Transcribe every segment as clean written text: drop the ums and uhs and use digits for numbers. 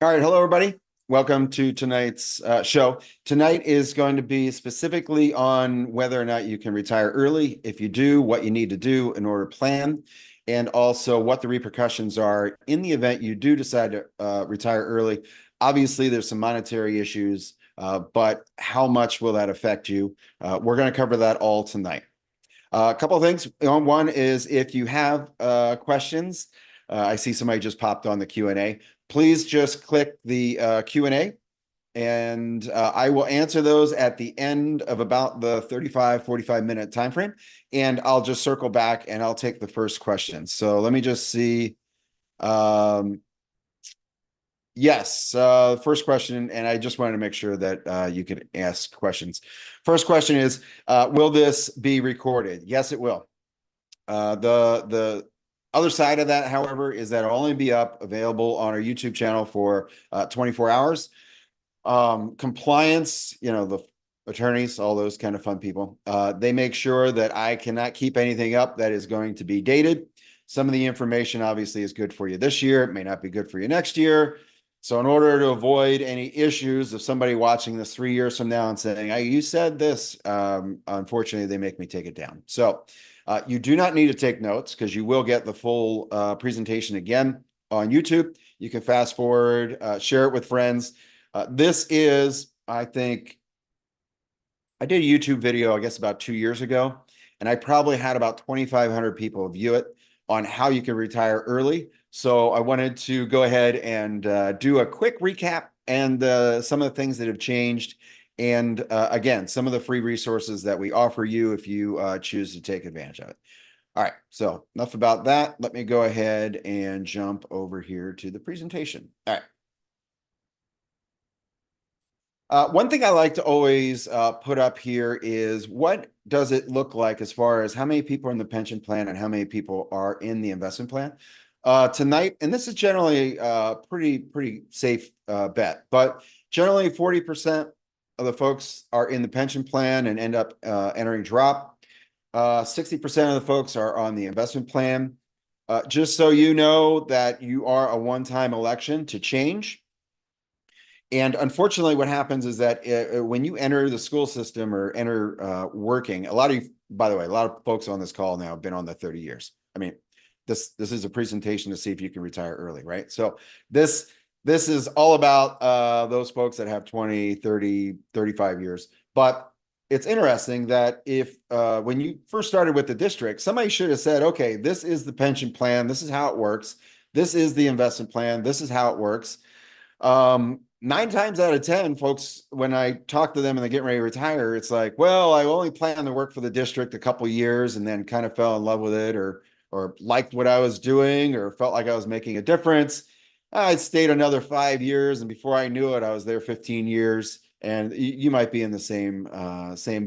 All right, hello everybody. Welcome to tonight's show. Tonight is going to be specifically on whether or not you can retire early. If you do, what you need to do in order to plan, and also what the repercussions are in the event you do decide to retire early. Obviously, there's some monetary issues, but how much will that affect you? We're going to cover that all tonight. A couple of things. One is if you have questions, I see somebody just popped on the Q&A. Please just click the Q&A and I will answer those at the end of about the 45 minute time frame. And I'll just circle back and I'll take the first question. So let me just see. Um, Yes, first question, and I just wanted to make sure that you could ask questions. First question is, will this be recorded? Yes, it will. The other side of that, however, is that it'll only be available on our YouTube channel for 24 hours. Compliance, the attorneys, all those kind of fun people, they make sure that I cannot keep anything up that is going to be dated. Some of the information obviously is good for you this year. It may not be good for you next year. So in order to avoid any issues of somebody watching this 3 years from now and saying, hey, you said this, unfortunately, they make me take it down. So you do not need to take notes because you will get the full presentation again on YouTube. You can fast forward, share it with friends. This is, I think, I did a YouTube video, I guess, about 2 years ago, and I probably had about 2,500 people view it on how you can retire early. So I wanted to go ahead and do a quick recap and some of the things that have changed. And again, some of the free resources that we offer you if you choose to take advantage of it. All right, so enough about that. Let me go ahead and jump over here to the presentation. All right. One thing I like to always put up here is what does it look like as far as how many people are in the pension plan and how many people are in the investment plan tonight. And this is generally a pretty safe bet, but generally 40% of the folks are in the pension plan and end up entering drop. 60% of the folks are on the investment plan. Just so you know that you are a one-time election to change. And unfortunately, what happens is that when you enter the school system or enter working, by the way, a lot of folks on this call now have been on the 30 years. I mean, this is a presentation to see if you can retire early, right? So this is all about those folks that have 20, 30, 35 years. But it's interesting that if when you first started with the district, somebody should have said, okay, this is the pension plan. This is how it works. This is the investment plan. This is how it works. 9 times out of 10, folks, when I talk to them and they're getting ready to retire, it's like, well, I only planned to work for the district a couple years and then kind of fell in love with it or liked what I was doing or felt like I was making a difference. I stayed another 5 years, and before I knew it, I was there 15 years. And you might be in the same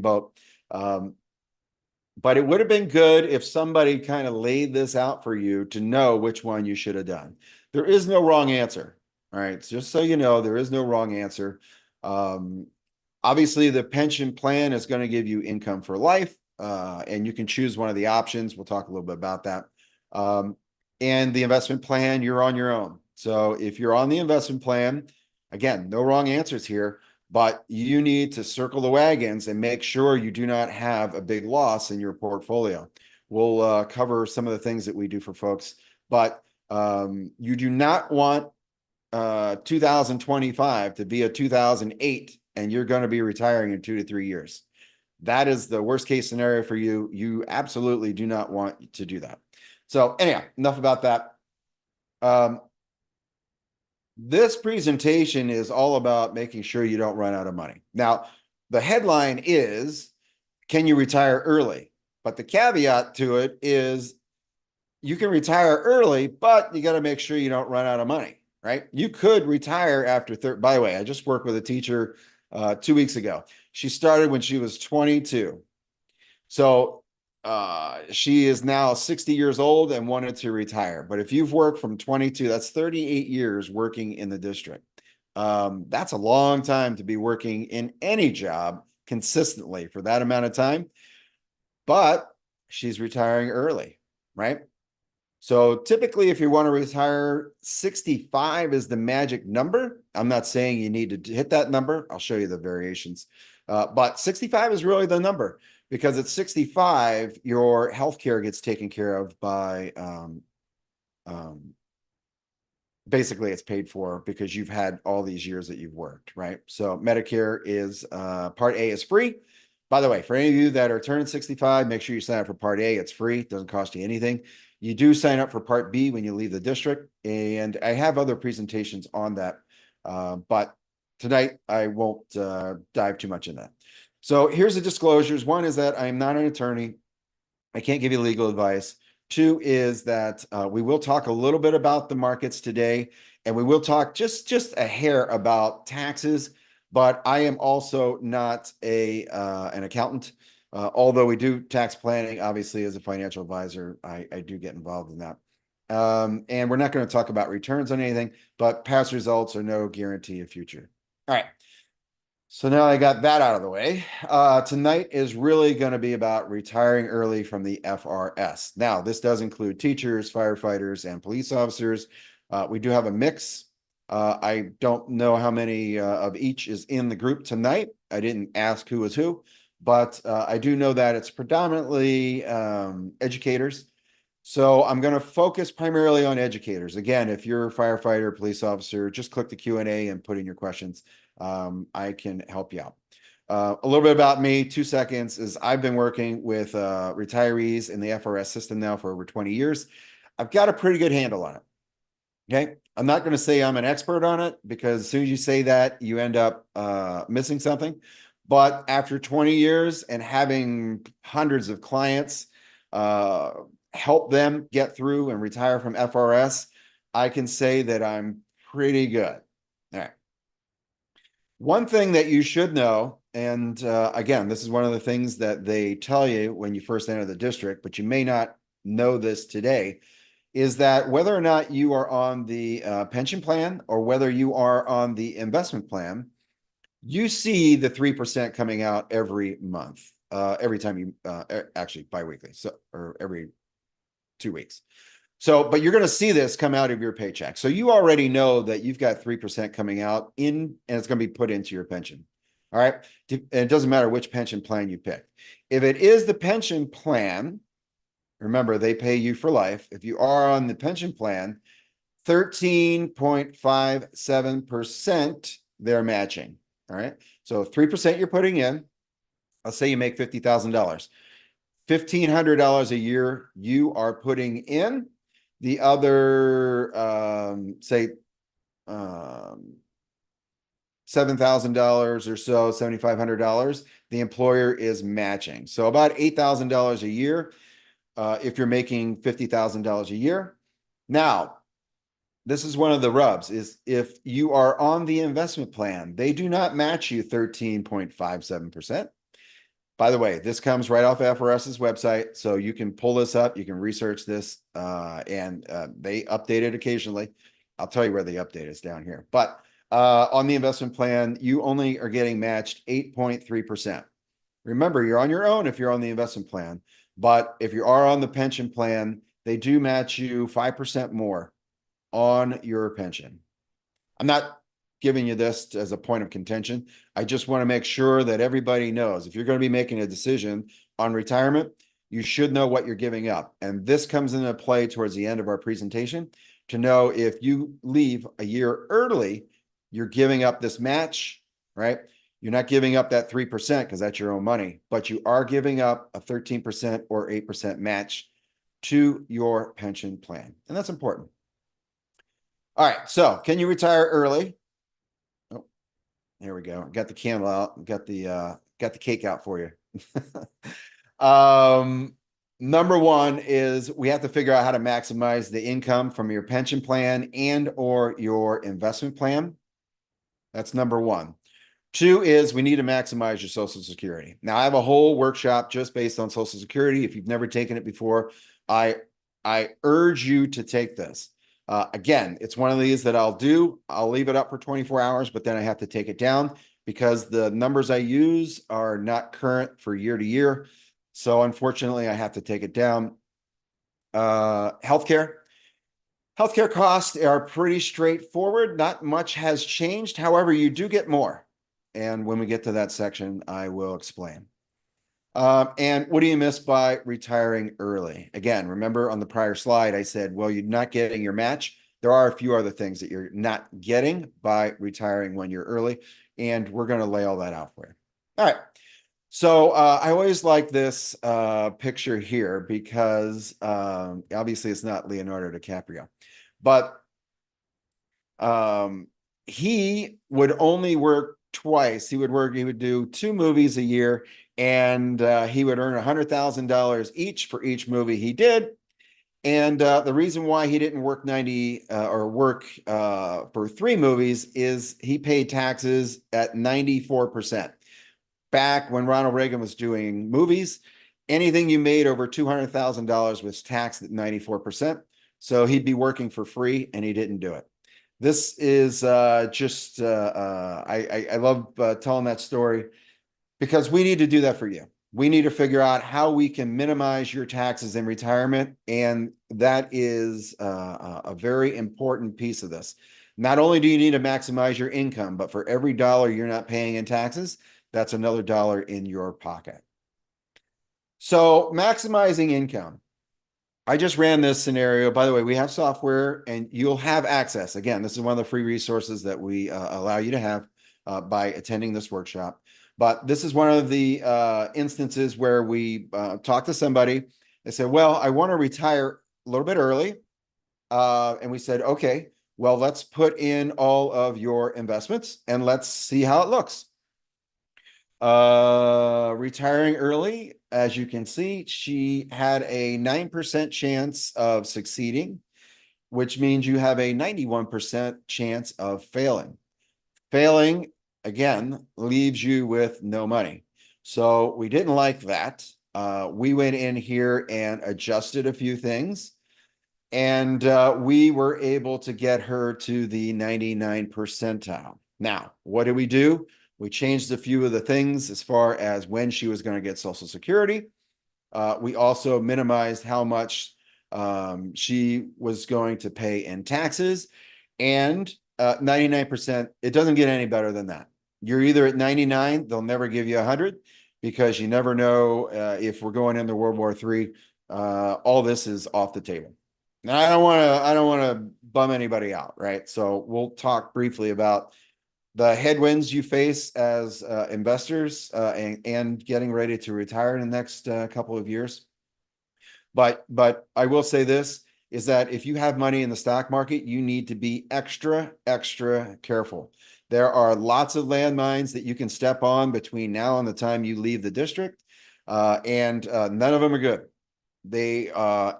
boat. But it would have been good if somebody kind of laid this out for you to know which one you should have done. There is no wrong answer. All right, just so you know, there is no wrong answer. Obviously, the pension plan is going to give you income for life, and you can choose one of the options. We'll talk a little bit about that. And the investment plan, you're on your own. So if you're on the investment plan, again, no wrong answers here, but you need to circle the wagons and make sure you do not have a big loss in your portfolio. We'll cover some of the things that we do for folks, but you do not want 2025 to be a 2008 and you're going to be retiring in 2 to 3 years. That is the worst case scenario for you. You absolutely do not want to do that. So anyhow, enough about that. This presentation is all about making sure you don't run out of money. Now, the headline is, can you retire early? But the caveat to it is you can retire early, but you got to make sure you don't run out of money, right? You could retire after by the way, I just worked with a teacher 2 weeks ago. She started when she was 22. So she is now 60 years old and wanted to retire. But if you've worked from 22, that's 38 years working in the district. That's a long time to be working in any job consistently for that amount of time. But she's retiring early, right? So typically, if you want to retire, 65 is the magic number. I'm not saying you need to hit that number. I'll show you the variations. But 65 is really the number because at 65, your healthcare gets taken care of by um, basically it's paid for because you've had all these years that you've worked, right? So Medicare is Part A is free. By the way, for any of you that are turning 65, make sure you sign up for Part A. It's free. It doesn't cost you anything. You do sign up for Part B when you leave the district. And I have other presentations on that. But tonight I won't dive too much in that. So here's the disclosures. One is that I'm not an attorney. I can't give you legal advice. Two is that we will talk a little bit about the markets today, and we will talk just a hair about taxes. But I am also not an accountant. Although we do tax planning, obviously, as a financial advisor, I do get involved in that. And we're not going to talk about returns on anything, but past results are no guarantee of future. All right. So now I got that out of the way. Tonight is really going to be about retiring early from the FRS. Now, this does include teachers, firefighters, and police officers. We do have a mix. I don't know how many of each is in the group tonight. I didn't ask who was who, but I do know that it's predominantly educators. So I'm going to focus primarily on educators. Again, if you're a firefighter, police officer, just click the Q&A and put in your questions. I can help you out. A little bit about me, 2 seconds, is I've been working with retirees in the FRS system now for over 20 years. I've got a pretty good handle on it. Okay. I'm not going to say I'm an expert on it because as soon as you say that, you end up missing something. But after 20 years and having hundreds of clients help them get through and retire from FRS, I can say that I'm pretty good. All right. One thing that you should know, and again, this is one of the things that they tell you when you first enter the district, but you may not know this today, is that whether or not you are on the pension plan or whether you are on the investment plan, you see the 3% coming out every month, every time you actually biweekly, so or every 2 weeks. So, but you're going to see this come out of your paycheck. So you already know that you've got 3% coming out in, and it's going to be put into your pension. All right. And it doesn't matter which pension plan you pick. If it is the pension plan, remember they pay you for life. If you are on the pension plan, 13.57% they're matching. All right. So 3% you're putting in, let's say you make $50,000. $1,500 a year you are putting in. The other, say, $7,000 or so, $7,500, the employer is matching. So about $8,000 a year if you're making $50,000 a year. Now, this is one of the rubs, is if you are on the investment plan, they do not match you 13.57%. By the way, this comes right off FRS's website, so you can pull this up. You can research this, and they update it occasionally. I'll tell you where they update is down here. But on the investment plan, you only are getting matched 8.3%. Remember, you're on your own if you're on the investment plan, but if you are on the pension plan, they do match you 5% more on your pension. I'm not giving you this as a point of contention. I just want to make sure that everybody knows if you're going to be making a decision on retirement, you should know what you're giving up. And this comes into play towards the end of our presentation to know if you leave a year early, you're giving up this match, right? You're not giving up that 3% because that's your own money, but you are giving up a 13% or 8% match to your pension plan. And that's important. All right. So can you retire early? There we go. Got the candle out. Got the cake out for you. Number one is we have to figure out how to maximize the income from your pension plan and or your investment plan. That's number one. Two is we need to maximize your Social Security. Now, I have a whole workshop just based on Social Security. If you've never taken it before, I urge you to take this. Again, it's one of these that I'll do. I'll leave it up for 24 hours, but then I have to take it down because the numbers I use are not current for year to year. So unfortunately, I have to take it down. Healthcare. Healthcare costs are pretty straightforward. Not much has changed. However, you do get more. And when we get to that section, I will explain. And what do you miss by retiring early? Again, remember on the prior slide, I said, well, you're not getting your match. There are a few other things that you're not getting by retiring when you're early. And we're going to lay all that out for you. All right. So I always like this picture here because obviously it's not Leonardo DiCaprio, but um, he would only work twice. He would do 2 movies a year, and he would earn $100,000 each for each movie he did. And the reason why he didn't work 90 or work for 3 movies is he paid taxes at 94%. Back when Ronald Reagan was doing movies, anything you made over $200,000 was taxed at 94%. So he'd be working for free, and he didn't do it. This is I love telling that story because we need to do that for you. We need to figure out how we can minimize your taxes in retirement. And that is a very important piece of this. Not only do you need to maximize your income, but for every dollar you're not paying in taxes, that's another dollar in your pocket. So maximizing income. I just ran this scenario. By the way, we have software and you'll have access. Again, this is one of the free resources that we allow you to have by attending this workshop. But this is one of the instances where we talk to somebody. They said, well, I want to retire a little bit early. And we said, okay, well, let's put in all of your investments and let's see how it looks. Retiring early, as you can see, she had a 9% chance of succeeding, which means you have a 91% chance of failing. Failing, again, leaves you with no money. So we didn't like that. We went in here and adjusted a few things, and we were able to get her to the 99 percentile. Now, what did we do? We changed a few of the things as far as when she was going to get Social Security. We also minimized how much she was going to pay in taxes. And 99%, it doesn't get any better than that. You're either at 99, they'll never give you 100 because you never know if we're going into World War III. All this is off the table. Now, I don't want to bum anybody out, right? So we'll talk briefly about the headwinds you face as investors and getting ready to retire in the next couple of years. But I will say this is that if you have money in the stock market, you need to be extra careful. There are lots of landmines that you can step on between now and the time you leave the district, and none of them are good. They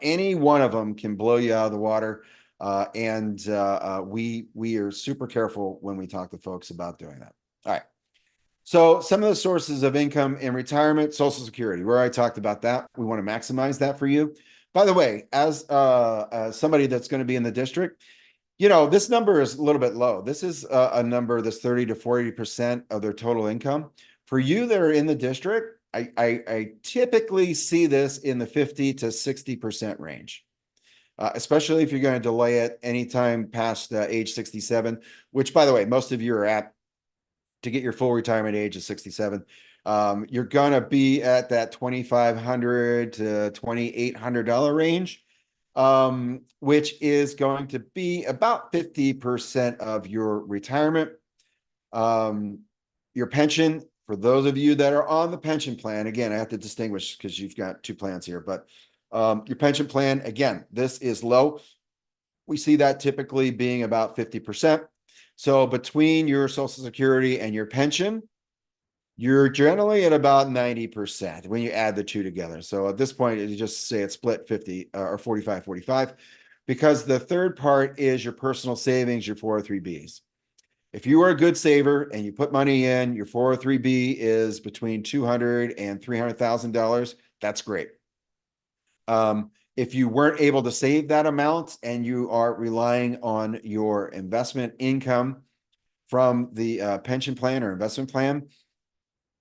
any one of them can blow you out of the water. We are super careful when we talk to folks about doing that. All right. So some of the sources of income in retirement, Social Security, where I talked about that. We want to maximize that for you. By the way, as somebody that's going to be in the district, this number is a little bit low. This is a number that's 30 to 40% of their total income. For you that are in the district, I typically see this in the 50 to 60% range. Especially if you're going to delay it anytime past age 67, which, by the way, most of you are at to get your full retirement age of 67. You're going to be at that $2,500 to $2,800 range, which is going to be about 50% of your retirement. Your pension, for those of you that are on the pension plan, again, I have to distinguish because you've got 2 plans here, but your pension plan, again, this is low. We see that typically being about 50%. So between your Social Security and your pension, you're generally at about 90% when you add the two together. So at this point, you just say it's split 50 or 45-45, because the third part is your personal savings, your 403Bs. If you are a good saver and you put money in, your 403B is between $200,000 and $300,000. That's great. If you weren't able to save that amount and you are relying on your investment income from the pension plan or investment plan,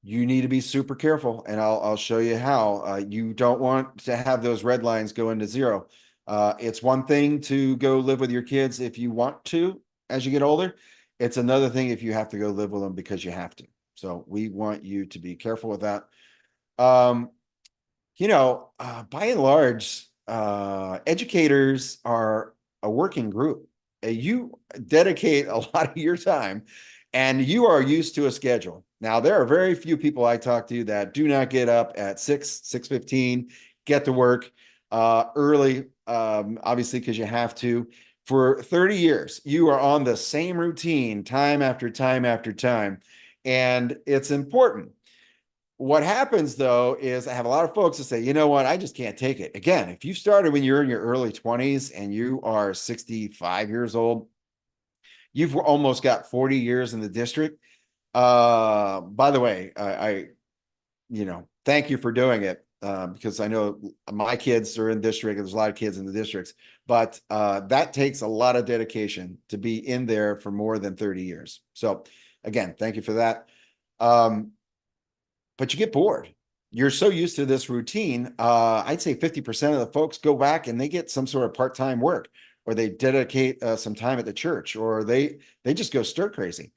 you need to be super careful, and I'll show you how. You don't want to have those red lines go into zero. It's one thing to go live with your kids if you want to as you get older. It's another thing if you have to go live with them because you have to. So we want you to be careful with that. Um, by and large, educators are a working group. You dedicate a lot of your time and you are used to a schedule. Now, there are very few people I talk to that do not get up at 6:15, get to work early, obviously, because you have to. For 30 years, you are on the same routine time after time after time. And it's important. What happens though is I have a lot of folks that say, you know what, I just can't take it. Again, if you started when you're in your early 20s and you are 65 years old, you've almost got 40 years in the district. By the way, thank you for doing it. Because I know my kids are in district, and there's a lot of kids in the districts, but that takes a lot of dedication to be in there for more than 30 years. So again, thank you for that. But you get bored. You're so used to this routine. I'd say 50% of the folks go back and they get some sort of part-time work, or they dedicate some time at the church, or they just go stir crazy.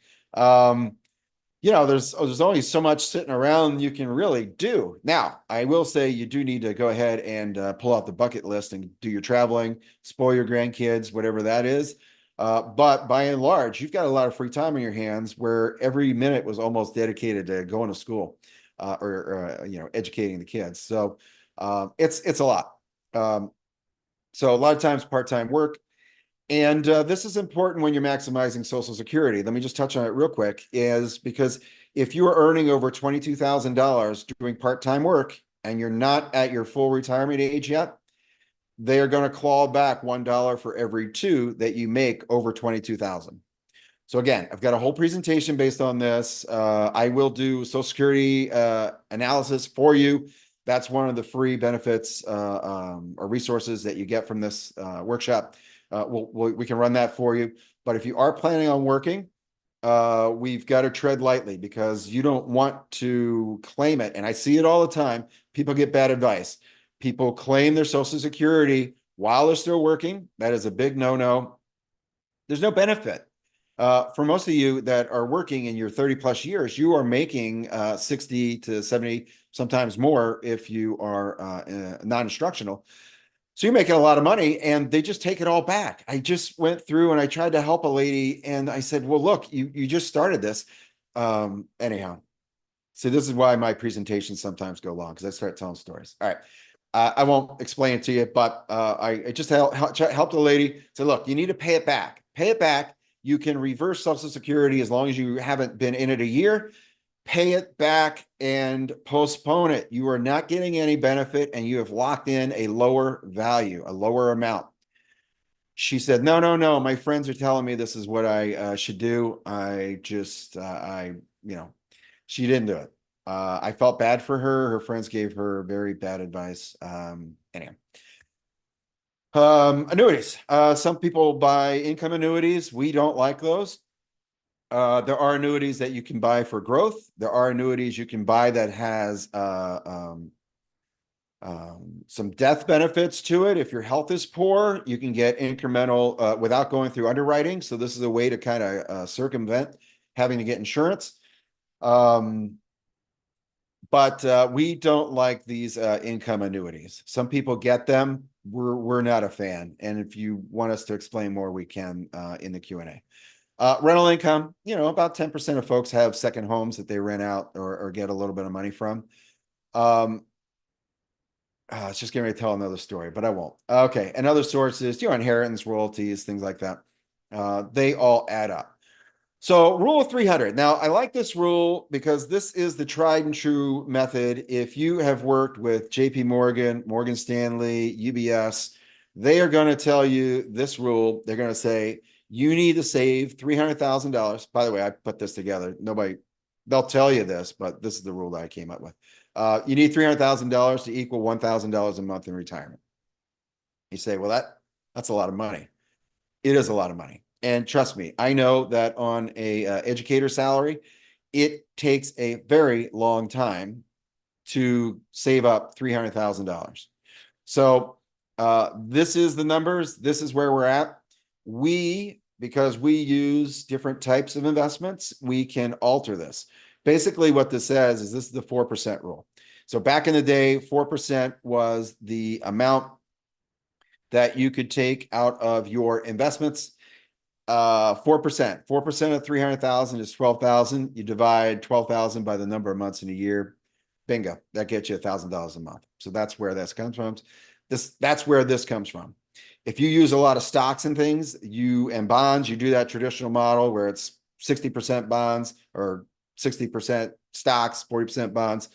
There's only so much sitting around you can really do. Now, I will say you do need to go ahead and pull out the bucket list and do your traveling, spoil your grandkids, whatever that is. But by and large, you've got a lot of free time on your hands where every minute was almost dedicated to going to school or educating the kids. So it's a lot. So a lot of times part-time work. And this is important when you're maximizing Social Security. Let me just touch on it real quick, is because if you are earning over $22,000 doing part-time work and you're not at your full retirement age yet, they are going to claw back $1 for every two that you make over 22,000. So again, I've got a whole presentation based on this. I will do Social Security analysis for you. That's one of the free benefits or resources that you get from this workshop. We can run that for you. But if you are planning on working, we've got to tread lightly because you don't want to claim it. And I see it all the time. People get bad advice. People claim their Social Security while they're still working. That is a big no-no. There's no benefit. For most of you that are working in your 30 plus years, you are making 60 to 70, sometimes more if you are non-instructional. So you're making a lot of money and they just take it all back. I just went through and I tried to help a lady and I said, well, look, you just started this. Anyhow, so this is why my presentations sometimes go long because I start telling stories. All right. I won't explain it to you, but I just helped the lady say, look, you need to pay it back. Pay it back. You can reverse Social Security as long as you haven't been in it a year. Pay it back and postpone it. You are not getting any benefit and you have locked in a lower value, a lower amount. She said, no, no, no. My friends are telling me this is what I should do. She didn't do it. I felt bad for her. Her friends gave her very bad advice. Anyway. Annuities. Some people buy income annuities. We don't like those. There are annuities that you can buy for growth. There are annuities you can buy that has some death benefits to it. If your health is poor, you can get incremental without going through underwriting. So this is a way to kind of circumvent having to get insurance. But we don't like these income annuities. Some people get them. We're not a fan. And if you want us to explain more, we can in the Q&A. Rental income, about 10% of folks have second homes that they rent out or get a little bit of money from. It's just getting ready to tell another story, but I won't. Okay, another source is inheritance, royalties, things like that. They all add up. So rule of 300. Now, I like this rule because this is the tried and true method. If you have worked with JP Morgan, Morgan Stanley, UBS, they are going to tell you this rule. They're going to say, you need to save $300,000. By the way, I put this together. They'll tell you this, but this is the rule that I came up with. You need $300,000 to equal $1,000 a month in retirement. You say, well, that's a lot of money. It is a lot of money. And trust me, I know that on a educator salary, it takes a very long time to save up $300,000. So this is the numbers. This is where we're at. Because we use different types of investments, we can alter this. Basically, what this says is this is the 4% rule. So back in the day, 4% was the amount that you could take out of your investments. 4%. 4% of 300,000 is 12,000. You divide 12,000 by the number of months in a year. Bingo. That gets you $1,000 a month. So that's where this comes from. That's where this comes from. If you use a lot of stocks and things, and bonds, you do that traditional model where it's 60% bonds or 60% stocks, 40% bonds.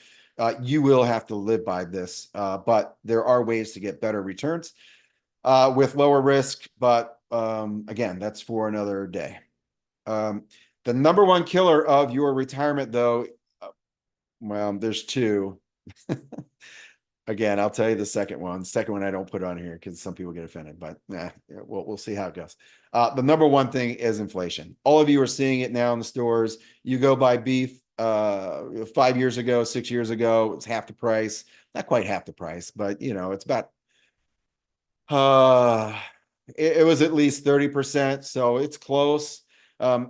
You will have to live by this, but there are ways to get better returns with lower risk. But again, that's for another day. The number one killer of your retirement, though, well, there's two. Again, I'll tell you the second one. The second one I don't put on here because some people get offended, but we'll see how it goes. The number one thing is inflation. All of you are seeing it now in the stores. You go buy beef 5 years ago, 6 years ago, it's half the price. Not quite half the price, but it's about it was at least 30%, so it's close.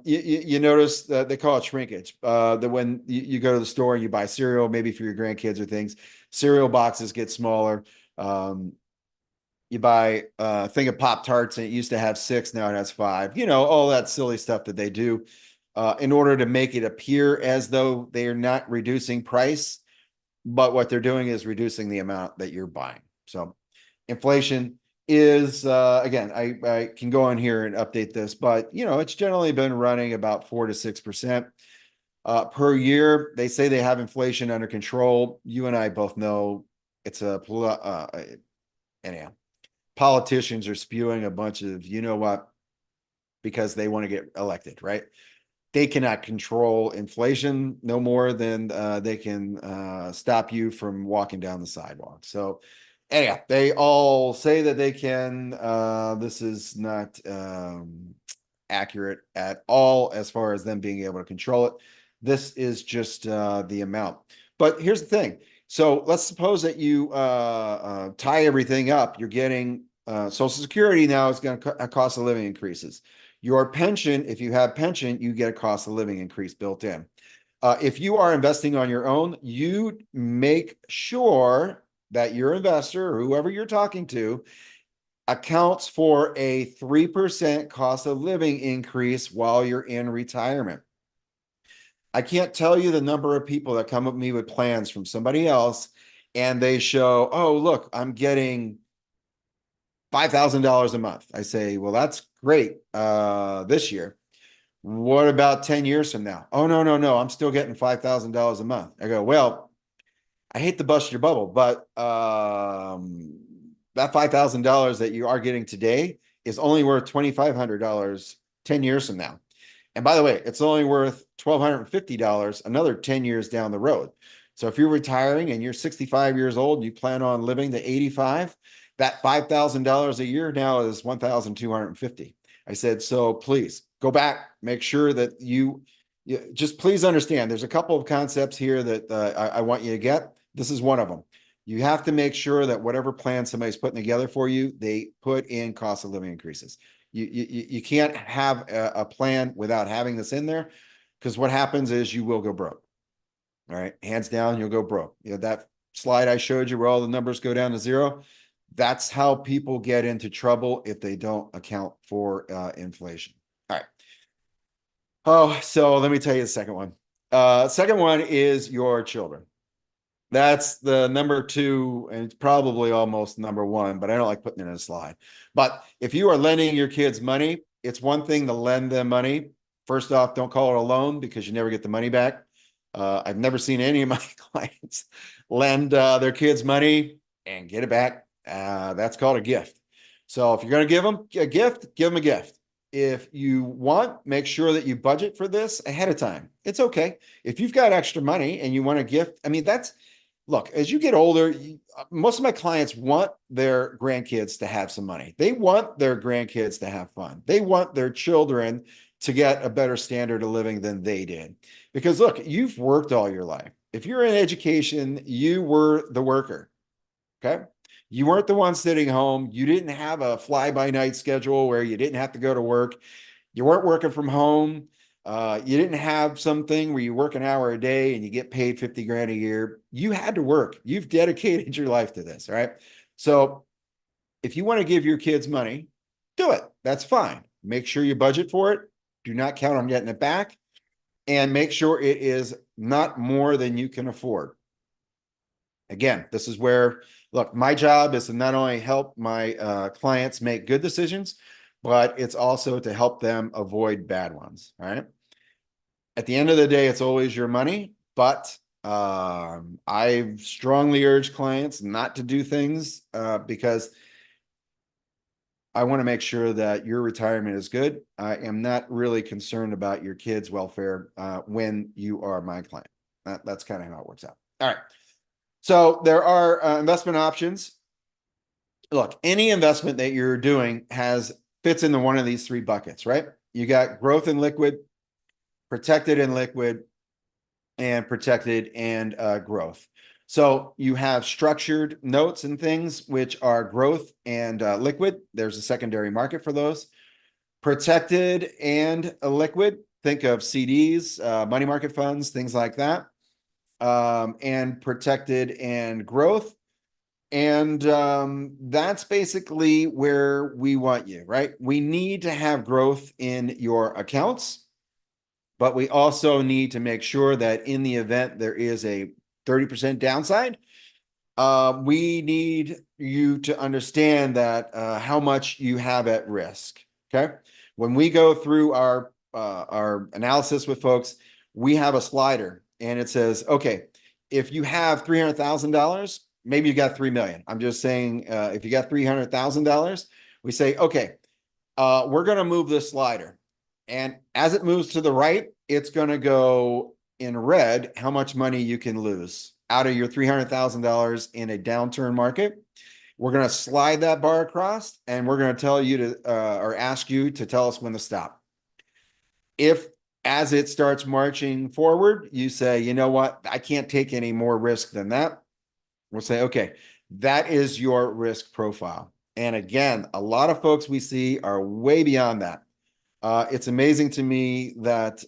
You notice that they call it shrinkage. That when you go to the store and you buy cereal, maybe for your grandkids or things, cereal boxes get smaller. You buy a thing of Pop-Tarts and it used to have 6, now it has 5. All that silly stuff that they do in order to make it appear as though they are not reducing price, but what they're doing is reducing the amount that you're buying. So inflation is again, I can go on here and update this, but it's generally been running about 4 to 6% per year. They say they have inflation under control. You and I both know it's anyhow. Politicians are spewing a bunch of what because they want to get elected, right? They cannot control inflation no more than they can stop you from walking down the sidewalk. So anyhow, they all say that they can. This is not accurate at all as far as them being able to control it. This is just the amount. But here's the thing. So let's suppose that you tie everything up. You're getting Social Security now is going to cost of living increases. Your pension, if you have pension, you get a cost of living increase built in. If you are investing on your own, you make sure that your investor, or whoever you're talking to, accounts for a 3% cost of living increase while you're in retirement. I can't tell you the number of people that come up with me with plans from somebody else and they show, oh, look, I'm getting $5,000 a month. I say, well, that's great this year. What about 10 years from now? Oh, no, I'm still getting $5,000 a month. I go, well, I hate to bust your bubble, but that $5,000 that you are getting today is only worth $2,500 10 years from now. And by the way, it's only worth $1,250 another 10 years down the road. So if you're retiring and you're 65 years old, and you plan on living to 85, that $5,000 a year now is $1,250. I said, so please go back, make sure that you just please understand there's a couple of concepts here that I want you to get. This is one of them. You have to make sure that whatever plan somebody's putting together for you, they put in cost of living increases. You can't have a plan without having this in there, because what happens is you will go broke. All right, hands down, you'll go broke. That slide I showed you where all the numbers go down to zero. That's how people get into trouble if they don't account for inflation. All right. Oh, so let me tell you the second one. Second one is your children. That's the number two, and it's probably almost number one, but I don't like putting it in a slide. But if you are lending your kids money, it's one thing to lend them money. First off, don't call it a loan because you never get the money back. I've never seen any of my clients lend their kids money and get it back. That's called a gift. So if you're going to give them a gift, give them a gift. If you want, make sure that you budget for this ahead of time. It's okay. If you've got extra money and you want a gift, I mean, look, as you get older, most of my clients want their grandkids to have some money. They want their grandkids to have fun. They want their children to get a better standard of living than they did. Because look, you've worked all your life. If you're in education, you were the worker. Okay. You weren't the one sitting home. You didn't have a fly by night schedule where you didn't have to go to work. You weren't working from home. You didn't have something where you work an hour a day and you get paid 50 grand a year. You had to work. You've dedicated your life to this. Right. So if you want to give your kids money, do it. That's fine. Make sure you budget for it. Do not count on getting it back. And make sure it is not more than you can afford. Again, this is where, look, my job is to not only help my clients make good decisions, but it's also to help them avoid bad ones. All right. At the end of the day, it's always your money, but I strongly urge clients not to do things because I want to make sure that your retirement is good. I am not really concerned about your kids' welfare when you are my client. That's kind of how it works out. All right. So there are investment options. Look, any investment that you're doing fits into one of these three buckets, right? You got growth and liquid, protected and liquid, and protected and growth. So you have structured notes and things, which are growth and liquid. There's a secondary market for those. Protected and liquid, think of CDs, money market funds, things like that. And protected and growth. And that's basically where we want you, right? We need to have growth in your accounts, but we also need to make sure that in the event there is a 30% downside, we need you to understand that how much you have at risk. Okay. When we go through our analysis with folks, we have a slider and it says, okay, if you have $300,000, maybe you got 3 million. I'm just saying, if you got $300,000, we say, okay, we're going to move this slider. And as it moves to the right, it's going to go in red how much money you can lose out of your $300,000 in a downturn market. We're going to slide that bar across and we're going to tell you to, or ask you to tell us when to stop. If as it starts marching forward, you say, you know what, I can't take any more risk than that. We'll say, okay, that is your risk profile. And again, a lot of folks we see are way beyond that. It's amazing to me that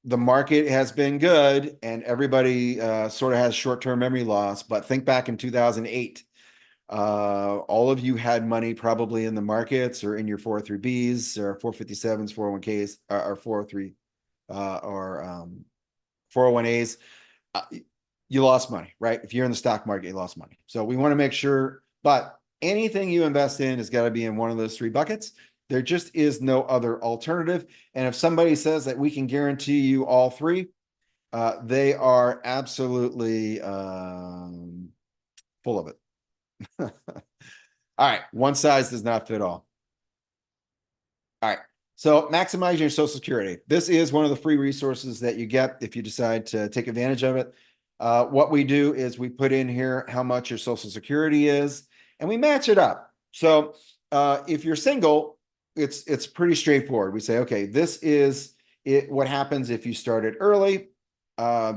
the market has been good and everybody sort of has short-term memory loss. But think back in 2008, all of you had money probably in the markets or in your 403Bs or 457s, 401Ks, or 403 or 401As. You lost money, right? If you're in the stock market, you lost money. So we want to make sure, but anything you invest in has got to be in one of those three buckets. There just is no other alternative. And if somebody says that we can guarantee you all three, they are absolutely full of it. All right. One size does not fit all. All right. So maximize your Social Security. This is one of the free resources that you get if you decide to take advantage of it. What we do is we put in here how much your Social Security is, and we match it up. So if you're single, it's pretty straightforward. We say, okay, this is it. What happens if you started early?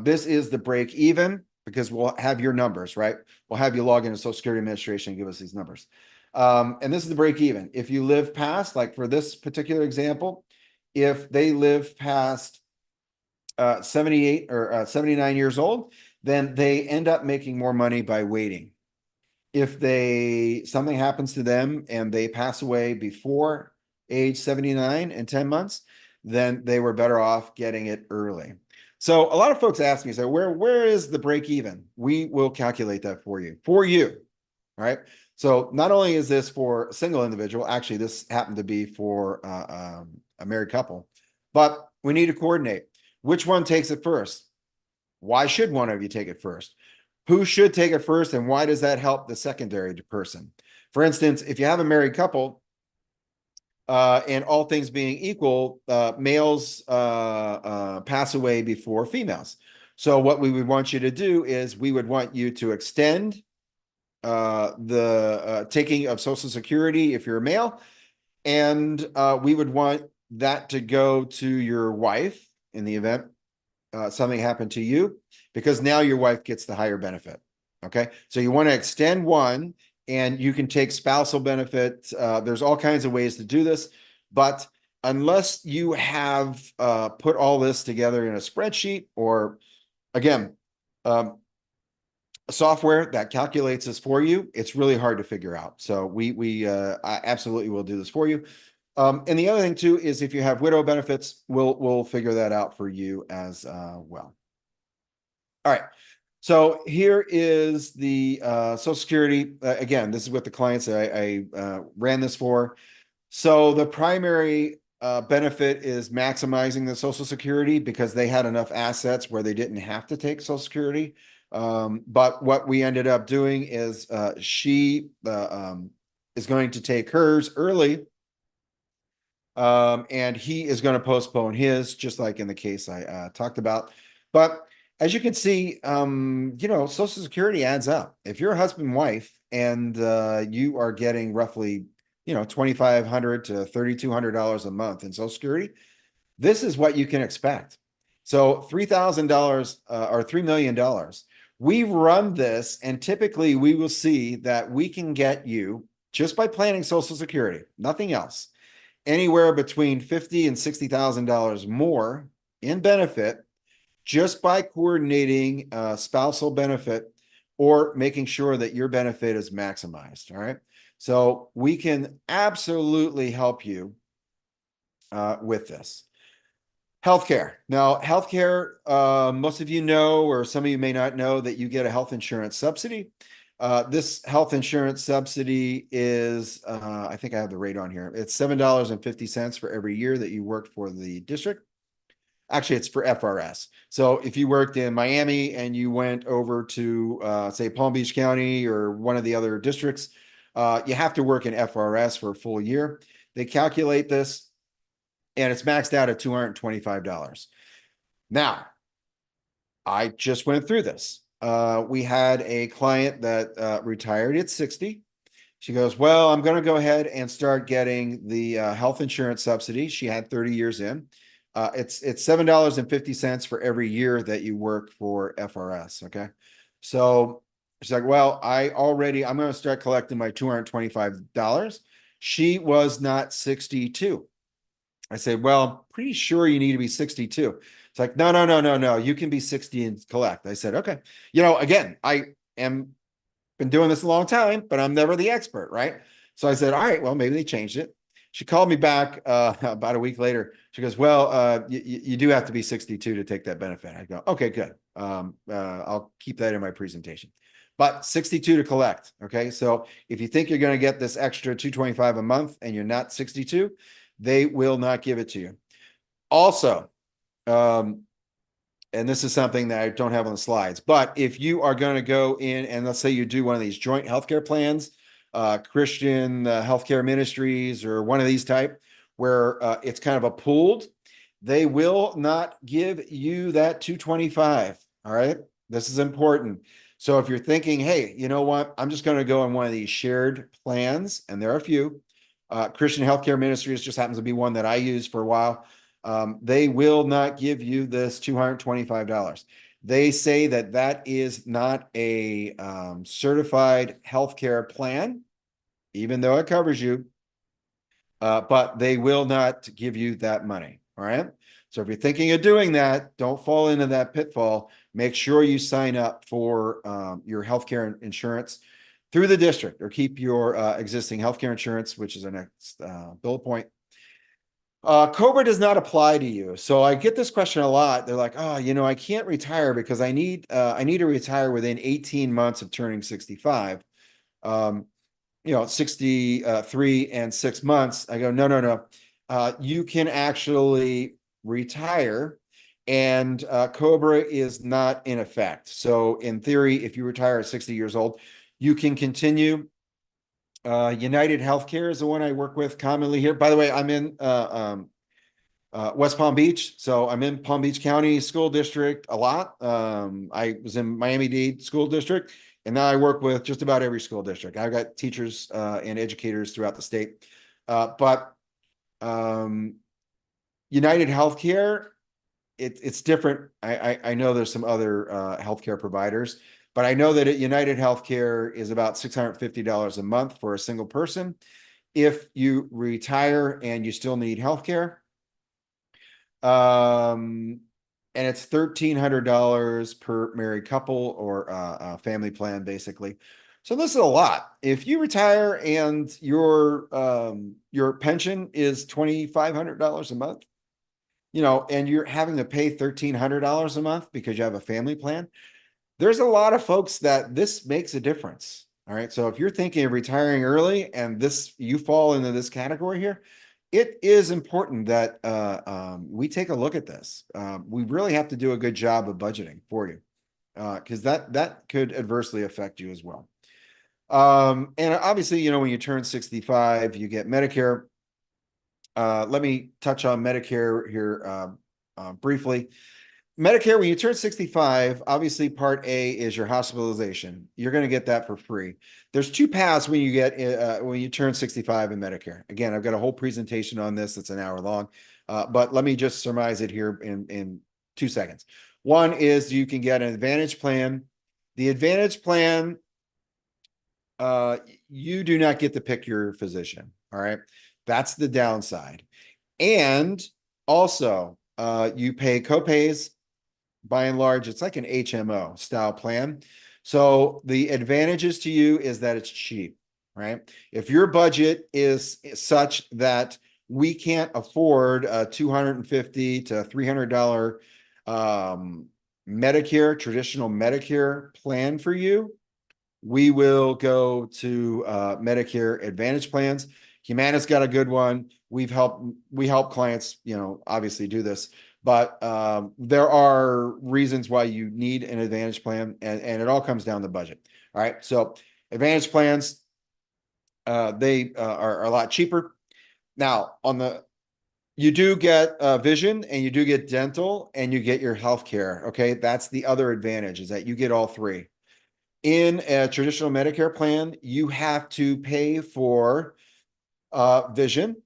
This is the break even because we'll have your numbers, right? We'll have you log into Social Security Administration and give us these numbers. And this is the break even. If you live past, like for this particular example, if they live past 78 or 79 years old, then they end up making more money by waiting. If something happens to them and they pass away before age 79 in 10 months, then they were better off getting it early. So a lot of folks ask me, so where is the break even? We will calculate that for you. All right. So not only is this for a single individual, actually this happened to be for a married couple, but we need to coordinate. Which one takes it first? Why should one of you take it first? Who should take it first, and why does that help the secondary person? For instance, if you have a married couple, and all things being equal, males pass away before females. So what we would want you to do is we would want you to extend the taking of Social Security if you're a male, and we would want that to go to your wife in the event something happened to you, because now your wife gets the higher benefit. Okay, so you want to extend one, and you can take spousal benefit. There's all kinds of ways to do this, but unless you have put all this together in a spreadsheet, or again, software that calculates this for you, it's really hard to figure out. So I absolutely will do this for you. And the other thing too is if you have widow benefits, we'll figure that out for you as well. All right. So here is the Social Security. Again, this is what the clients that I ran this for. So the primary benefit is maximizing the Social Security because they had enough assets where they didn't have to take Social Security. But what we ended up doing is she is going to take hers early, and he is going to postpone his, just like in the case I talked about. But as you can see, Social Security adds up. If you're a husband and wife and you are getting roughly, $2,500 to $3,200 a month in Social Security, this is what you can expect. So $3,000 or $3 million. We've run this, and typically we will see that we can get you, just by planning Social Security, nothing else, anywhere between $50,000 and $60,000 more in benefit, just by coordinating spousal benefit or making sure that your benefit is maximized. All right. So we can absolutely help you with this. Healthcare. Now, healthcare, most of you know, or some of you may not know, that you get a health insurance subsidy. This health insurance subsidy is, I think I have the rate on here. It's $7.50 for every year that you worked for the district. Actually, it's for FRS. So if you worked in Miami and you went over to, say, Palm Beach County or one of the other districts, you have to work in FRS for a full year. They calculate this, and it's maxed out at $225. Now, I just went through this. We had a client that retired at 60. She goes, well, I'm going to go ahead and start getting the health insurance subsidy. She had 30 years in. It's $7.50 for every year that you work for FRS. Okay. So she's like, well, I'm going to start collecting my $225. She was not 62. I said, well, I'm pretty sure you need to be 62. It's like, no. You can be 60 and collect. I said, okay. Again, I am been doing this a long time, but I'm never the expert, right? So I said, all right, well, maybe they changed it. She called me back about a week later. She goes, well, you do have to be 62 to take that benefit. I go, okay, good. I'll keep that in my presentation. But 62 to collect. Okay. So if you think you're going to get this extra $225 a month and you're not 62, they will not give it to you. Also, and this is something that I don't have on the slides, but if you are going to go in and let's say you do one of these joint healthcare plans, Christian healthcare ministries, or one of these type where it's kind of a pooled, they will not give you that 225. All right. This is important. So if you're thinking, hey, you know what? I'm just going to go on one of these shared plans, and there are a few. Christian Healthcare Ministries just happens to be one that I used for a while. They will not give you this $225. They say that is not a certified healthcare plan, even though it covers you, but they will not give you that money. All right. So if you're thinking of doing that, don't fall into that pitfall. Make sure you sign up for your healthcare insurance through the district, or keep your existing healthcare insurance, which is our next bullet point. COBRA does not apply to you. So I get this question a lot. They're like, oh, I can't retire because I need to retire within 18 months of turning 65. 63 and 6 months. I go, no. You can actually retire, and COBRA is not in effect. So in theory, if you retire at 60 years old, you can continue. United Healthcare is the one I work with commonly here. By the way, I'm in West Palm Beach. So I'm in Palm Beach County School District a lot. I was in Miami-Dade School District, and now I work with just about every school district. I've got teachers and educators throughout the state. But United Healthcare, it's different. I know there's some other healthcare providers, but I know that at United Healthcare is about $650 a month for a single person. If you retire and you still need healthcare, and it's $1,300 per married couple or a family plan, basically. So this is a lot. If you retire and your pension is $2,500 a month, and you're having to pay $1,300 a month because you have a family plan, there's a lot of folks that this makes a difference. All right. So if you're thinking of retiring early and you fall into this category here, it is important that we take a look at this. We really have to do a good job of budgeting for you because that could adversely affect you as well. And obviously, when you turn 65, you get Medicare. Let me touch on Medicare here briefly. Medicare, when you turn 65, obviously Part A is your hospitalization. You're going to get that for free. There's two paths when you turn 65 in Medicare. Again, I've got a whole presentation on this that's an hour long, but let me just surmise it here in 2 seconds. One is you can get an Advantage plan. The Advantage plan, you do not get to pick your physician. All right, that's the downside. And also, you pay copays. By and large, it's like an HMO style plan. So the advantages to you is that it's cheap, right? If your budget is such that we can't afford a $250 to $300 traditional Medicare plan for you, we will go to Medicare Advantage plans. Humana's got a good one. We help clients, obviously do this, but there are reasons why you need an Advantage plan, and it all comes down to budget. All right, so Advantage plans, they are a lot cheaper. Now, you do get vision, and you do get dental, and you get your health care. Okay, that's the other advantage, is that you get all three. In a traditional Medicare plan, you have to pay for vision,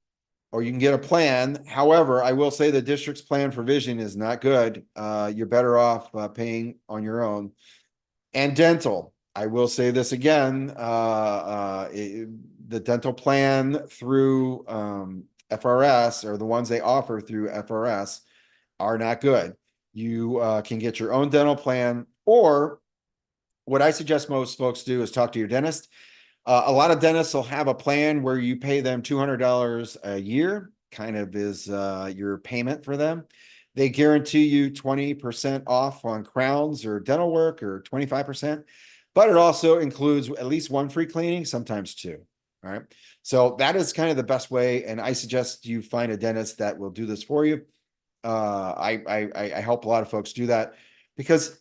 or you can get a plan. However, I will say the district's plan for vision is not good. You're better off paying on your own. And dental, I will say this again, the dental plan through FRS, or the ones they offer through FRS, are not good. You can get your own dental plan, or what I suggest most folks do is talk to your dentist. A lot of dentists will have a plan where you pay them $200 a year, kind of is your payment for them. They guarantee you 20% off on crowns or dental work, or 25%, but it also includes at least one free cleaning, sometimes two. All right. So that is kind of the best way. And I suggest you find a dentist that will do this for you. I help a lot of folks do that, because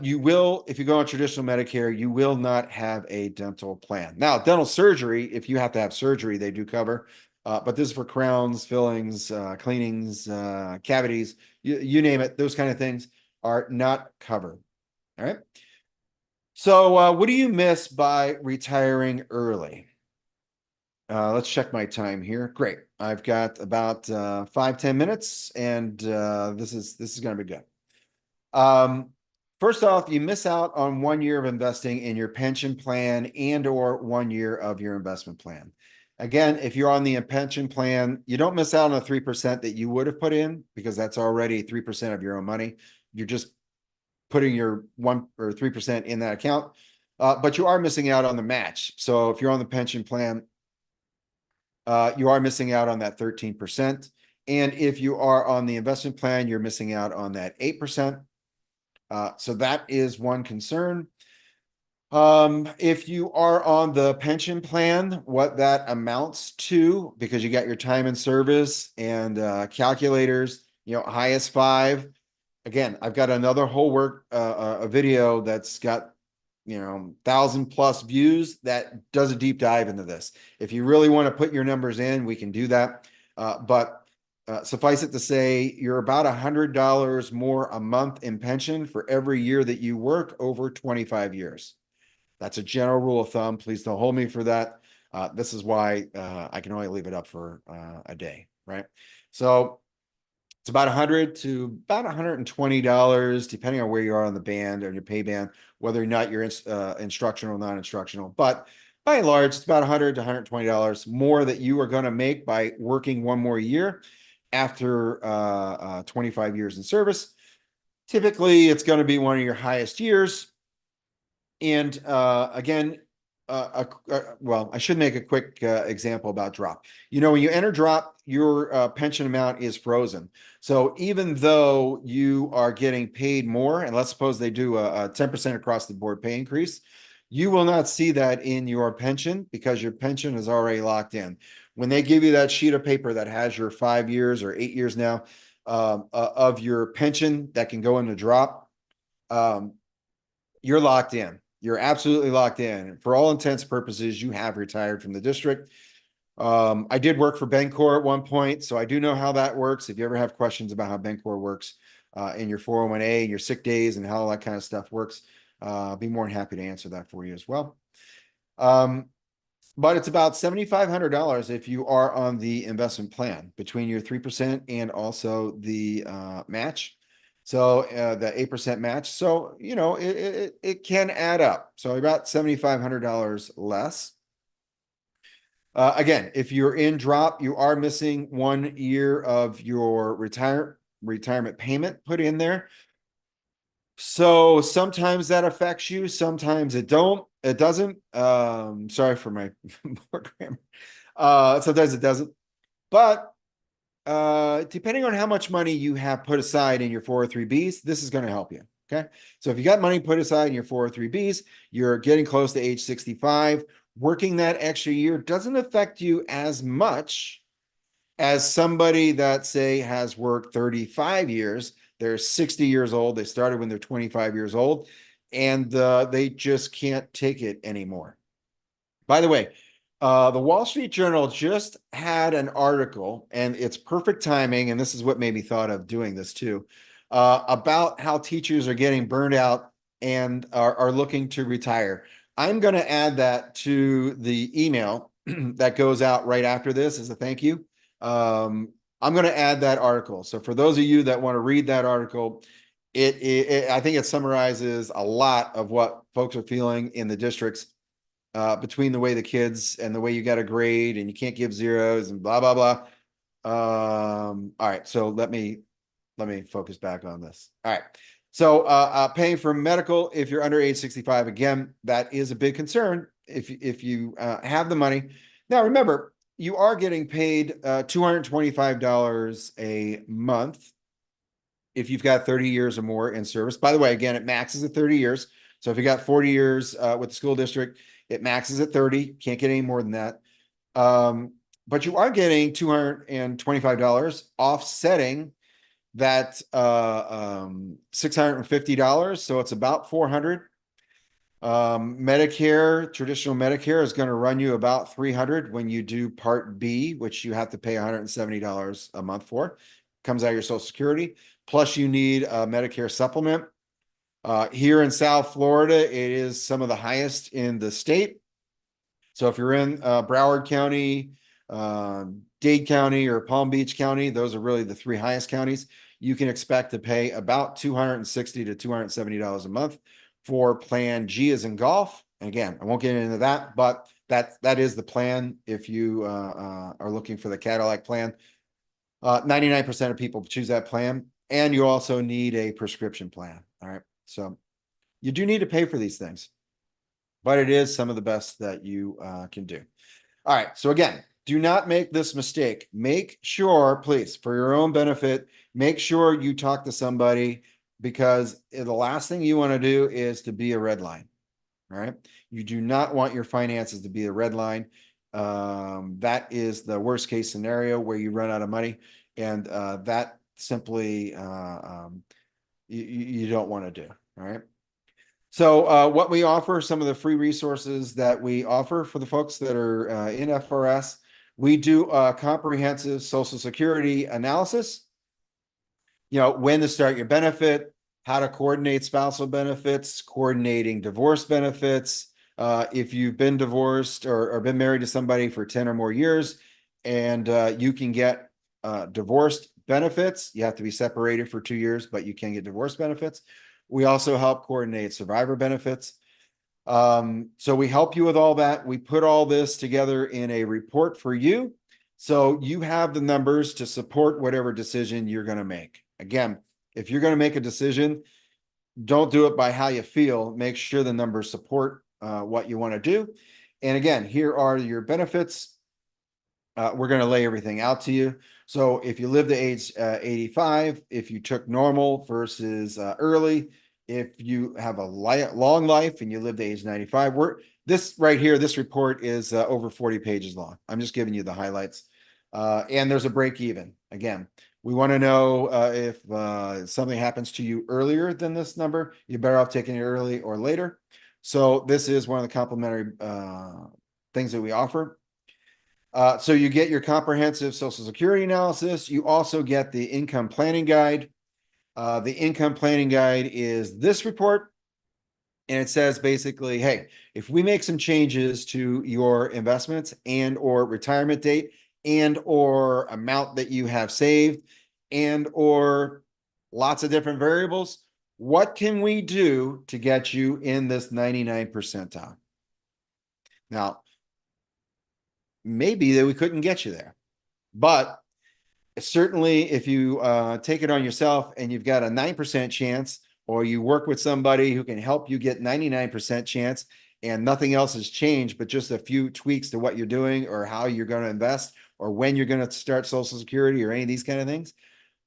you will, if you go on traditional Medicare, you will not have a dental plan. Now, dental surgery, if you have to have surgery, they do cover. But this is for crowns, fillings, cleanings, cavities, you name it. Those kind of things are not covered. All right. So what do you miss by retiring early? Let's check my time here. Great. I've got about 5-10 minutes, and this is going to be good. First off, you miss out on 1 year of investing in your pension plan and/or 1 year of your investment plan. Again, if you're on the pension plan, you don't miss out on the 3% that you would have put in, because that's already 3% of your own money. You're just putting your 1 or 3% in that account, but you are missing out on the match. So if you're on the pension plan, you are missing out on that 13%. And if you are on the investment plan, you're missing out on that 8%. So that is one concern. If you are on the pension plan, what that amounts to, because you got your time in service and calculators, highest 5. Again, I've got another whole a video that's got 1,000+ views that does a deep dive into this. If you really want to put your numbers in, we can do that. But Suffice it to say, you're about $100 more a month in pension for every year that you work over 25 years. That's a general rule of thumb. Please don't hold me for that. This is why I can only leave it up for a day, right? So it's about 100 to about $120, depending on where you are on the band or your pay band, whether or not you're instructional or non-instructional. But by and large, it's about 100 to $120 more that you are going to make by working one more year after 25 years in service. Typically, it's going to be one of your highest years. And again, well, I should make a quick example about drop. When you enter drop, your pension amount is frozen. So even though you are getting paid more, and let's suppose they do a 10% across the board pay increase, you will not see that in your pension because your pension is already locked in. When they give you that sheet of paper that has your 5 years or 8 years now of your pension that can go into drop, you're locked in. You're absolutely locked in. For all intents and purposes, you have retired from the district. I did work for Bencor at one point, so I do know how that works. If you ever have questions about how Bencor works in your 401A, your sick days, and how all that kind of stuff works, I'll be more than happy to answer that for you as well. But it's about $7,500 if you are on the investment plan between your 3% and also the match. So the 8% match. So, it can add up. So about $7,500 less. Again, if you're in drop, you are missing 1 year of your retirement payment put in there. So sometimes that affects you, sometimes it doesn't. Sorry for my poor grammar. Sometimes it doesn't. But depending on how much money you have put aside in your 403Bs, this is going to help you. Okay. So if you got money put aside in your 403Bs, you're getting close to age 65. Working that extra year doesn't affect you as much as somebody that, say, has worked 35 years. They're 60 years old. They started when they're 25 years old, and they just can't take it anymore. By the way, the Wall Street Journal just had an article, and it's perfect timing, and this is what made me thought of doing this too, about how teachers are getting burned out and are looking to retire. I'm going to add that to the email that goes out right after this as a thank you. I'm going to add that article. So for those of you that want to read that article, I think it summarizes a lot of what folks are feeling in the districts between the way the kids and the way you got a grade and you can't give zeros and blah, blah, blah. All right. So let me focus back on this. All right. So paying for medical, if you're under age 65, again, that is a big concern if you have the money. Now, remember, you are getting paid $225 a month if you've got 30 years or more in service. By the way, again, it maxes at 30 years. So if you got 40 years with the school district, it maxes at 30. Can't get any more than that. But you are getting $225 offsetting that $650. So it's about $400. Medicare, traditional Medicare is going to run you about $300 when you do Part B, which you have to pay $170 a month for. Comes out of your Social Security. Plus, you need a Medicare supplement. Here in South Florida, it is some of the highest in the state. So if you're in Broward County, Dade County, or Palm Beach County, those are really the 3 highest counties. You can expect to pay about $260 to $270 a month for Plan G as in golf. And again, I won't get into that, but that is the plan if you are looking for the Cadillac plan. 99% of people choose that plan, and you also need a prescription plan. All right. So you do need to pay for these things, but it is some of the best that you can do. All right. So again, do not make this mistake. Make sure, please, for your own benefit, make sure you talk to somebody, because the last thing you want to do is to be a red line. All right. You do not want your finances to be a red line. That is the worst case scenario where you run out of money. And that simply you don't want to do. All right. So what we offer, some of the free resources that we offer for the folks that are in FRS. We do a comprehensive Social Security analysis, when to start your benefit, how to coordinate spousal benefits, coordinating divorce benefits. If you've been divorced or been married to somebody for 10 or more years, and you can get divorced benefits. You have to be separated for 2 years, but you can get divorce benefits. We also help coordinate survivor benefits. So we help you with all that. We put all this together in a report for you. So you have the numbers to support whatever decision you're going to make. Again, if you're going to make a decision, don't do it by how you feel. Make sure the numbers support what you want to do. And again, here are your benefits. We're going to lay everything out to you. So if you live to age 85, if you took normal versus early, if you have a long life and you live to age 95, this right here, this report is over 40 pages long. I'm just giving you the highlights. And there's a break even. Again, we want to know if something happens to you earlier than this number, you're better off taking it early or later. So this is one of the complimentary things that we offer. So you get your comprehensive Social Security analysis. You also get the income planning guide. The income planning guide is this report. And it says basically, hey, if we make some changes to your investments and or retirement date and or amount that you have saved and or lots of different variables, what can we do to get you in this 99 percentile? Now, maybe that we couldn't get you there, but certainly if you take it on yourself and you've got a 9% chance, or you work with somebody who can help you get 99% chance and nothing else has changed, but just a few tweaks to what you're doing or how you're going to invest or when you're going to start Social Security or any of these kind of things,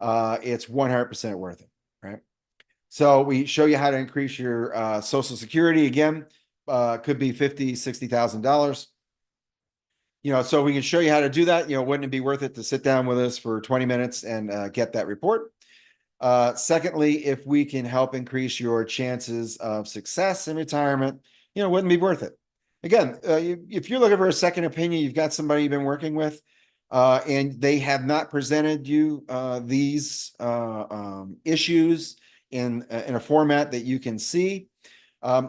it's 100% worth it, right? So we show you how to increase your Social Security. Again, could be $50,000, $60,000. So we can show you how to do that. Wouldn't it be worth it to sit down with us for 20 minutes and get that report? Secondly, if we can help increase your chances of success in retirement, wouldn't it be worth it? Again, if you're looking for a second opinion, you've got somebody you've been working with, and they have not presented you these issues in a format that you can see,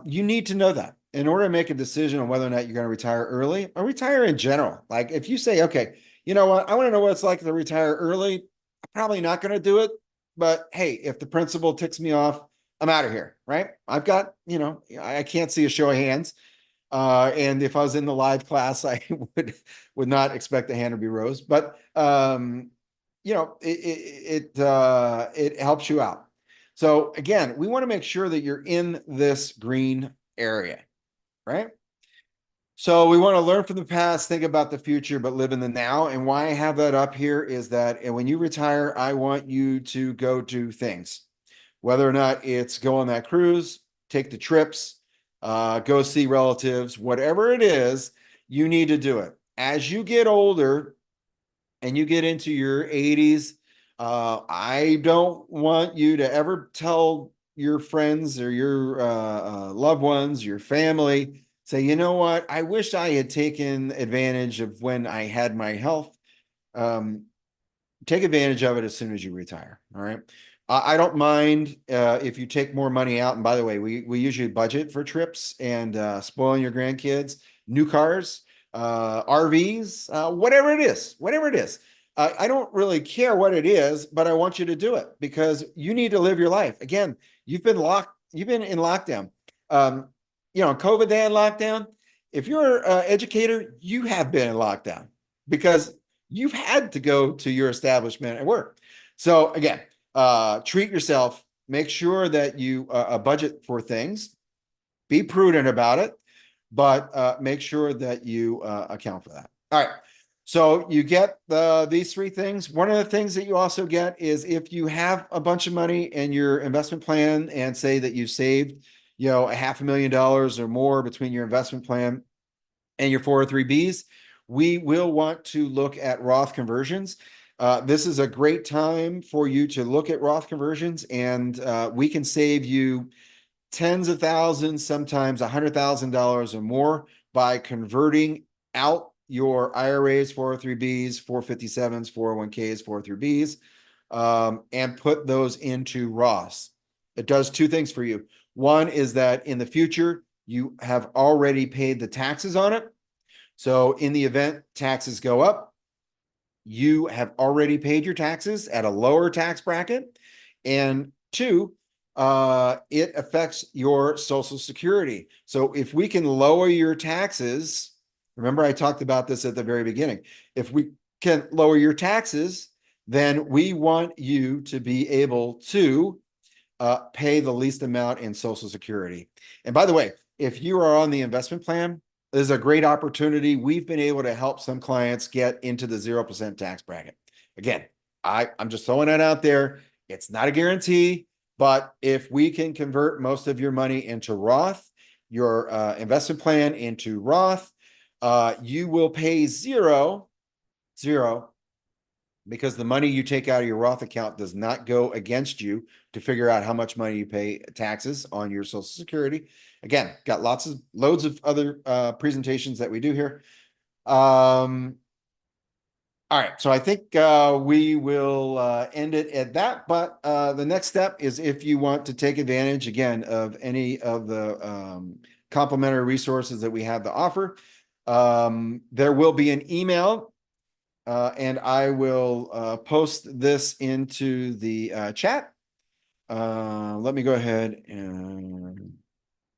you need to know that in order to make a decision on whether or not you're going to retire early or retire in general. Like if you say, okay, you know what, I want to know what it's like to retire early, I'm probably not going to do it. But hey, if the principal ticks me off, I'm out of here, right? I've got, I can't see a show of hands. And if I was in the live class, I would not expect the hand to be raised. But it helps you out. So again, we want to make sure that you're in this green area, right? So we want to learn from the past, think about the future, but live in the now. And why I have that up here is that when you retire, I want you to go do things, whether or not it's go on that cruise, take the trips, go see relatives, whatever it is, you need to do it. As you get older and you get into your 80s, I don't want you to ever tell your friends or your loved ones, your family, say, you know what, I wish I had taken advantage of when I had my health. Take advantage of it as soon as you retire. All right. I don't mind if you take more money out. And by the way, we usually budget for trips and spoiling your grandkids, new cars, RVs, whatever it is, whatever it is. I don't really care what it is, but I want you to do it because you need to live your life. Again, you've been in lockdown. COVID day in lockdown. If you're an educator, you have been in lockdown because you've had to go to your establishment and work. So again, treat yourself, make sure that you budget for things, be prudent about it, but make sure that you account for that. All right. So you get these three things. One of the things that you also get is if you have a bunch of money in your investment plan and say that you saved, $500,000 or more between your investment plan and your 403Bs, we will want to look at Roth conversions. This is a great time for you to look at Roth conversions, and we can save you tens of thousands, sometimes $100,000 or more by converting out your IRAs, 403Bs, 457s, 401Ks, 403Bs, and put those into Roths. It does two things for you. One is that in the future, you have already paid the taxes on it. So in the event taxes go up, you have already paid your taxes at a lower tax bracket. And two, it affects your Social Security. So if we can lower your taxes, remember I talked about this at the very beginning. If we can lower your taxes, then we want you to be able to pay the least amount in Social Security. And by the way, if you are on the investment plan, this is a great opportunity. We've been able to help some clients get into the 0% tax bracket. Again, I'm just throwing it out there. It's not a guarantee, but if we can convert most of your money into Roth, your investment plan into Roth, you will pay zero, because the money you take out of your Roth account does not go against you to figure out how much money you pay taxes on your Social Security. Again, got loads of other presentations that we do here. All right, so I think we will end it at that. But the next step is if you want to take advantage again of any of the complimentary resources that we have to offer, there will be an email, and I will post this into the chat. Let me go ahead and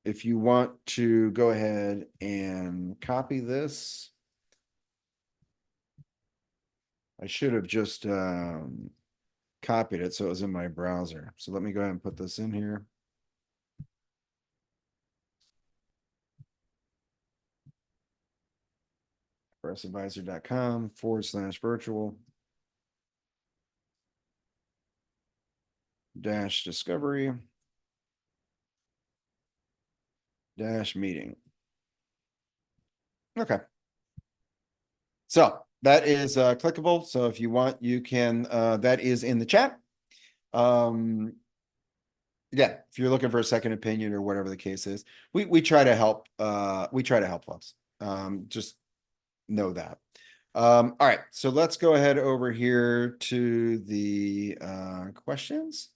if you want to go ahead and copy this. I should have just copied it so it was in my browser. So let me go ahead and put this in here. FRSadvisor.com/virtual -discovery -meeting. Okay. So that is clickable. So if you want, you can, that is in the chat. Yeah, if you're looking for a second opinion or whatever the case is, we try to help, folks. Just know that. All right, so let's go ahead over here to the questions.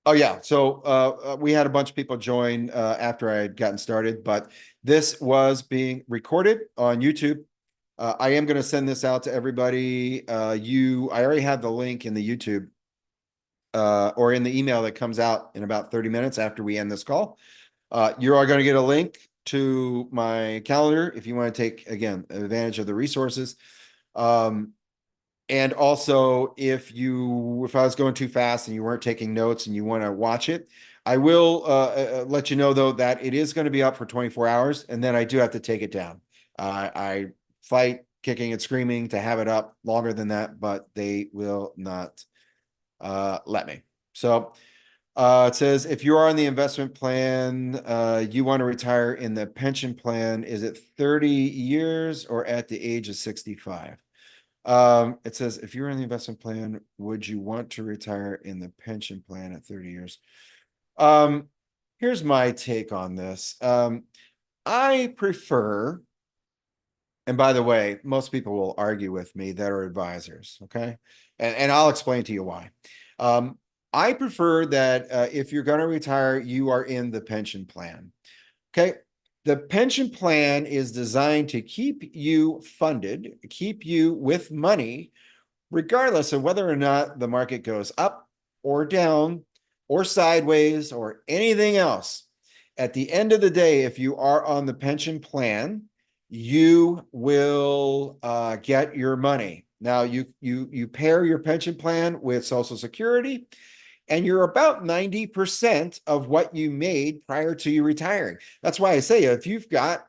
Oh yeah, so we had a bunch of people join after I had gotten started, but this was being recorded on YouTube. I am going to send this out to everybody. I already have the link in the YouTube or in the email that comes out in about 30 minutes after we end this call. You are going to get a link to my calendar if you want to take, again, advantage of the resources. And also, if I was going too fast and you weren't taking notes and you want to watch it, I will let you know, though, that it is going to be up for 24 hours, and then I do have to take it down. I fight kicking and screaming to have it up longer than that, but they will not let me. So it says, if you are on the investment plan, you want to retire in the pension plan, is it 30 years or at the age of 65? It says, if you're in the investment plan, would you want to retire in the pension plan at 30 years? Here's my take on this. I prefer, and by the way, most people will argue with me that are advisors, okay? And I'll explain to you why. I prefer that if you're going to retire, you are in the pension plan, okay? The pension plan is designed to keep you funded, keep you with money, regardless of whether or not the market goes up or down or sideways or anything else. At the end of the day, if you are on the pension plan, you will get your money. Now, you pair your pension plan with Social Security, and you're about 90% of what you made prior to you retiring. That's why I say, if you've got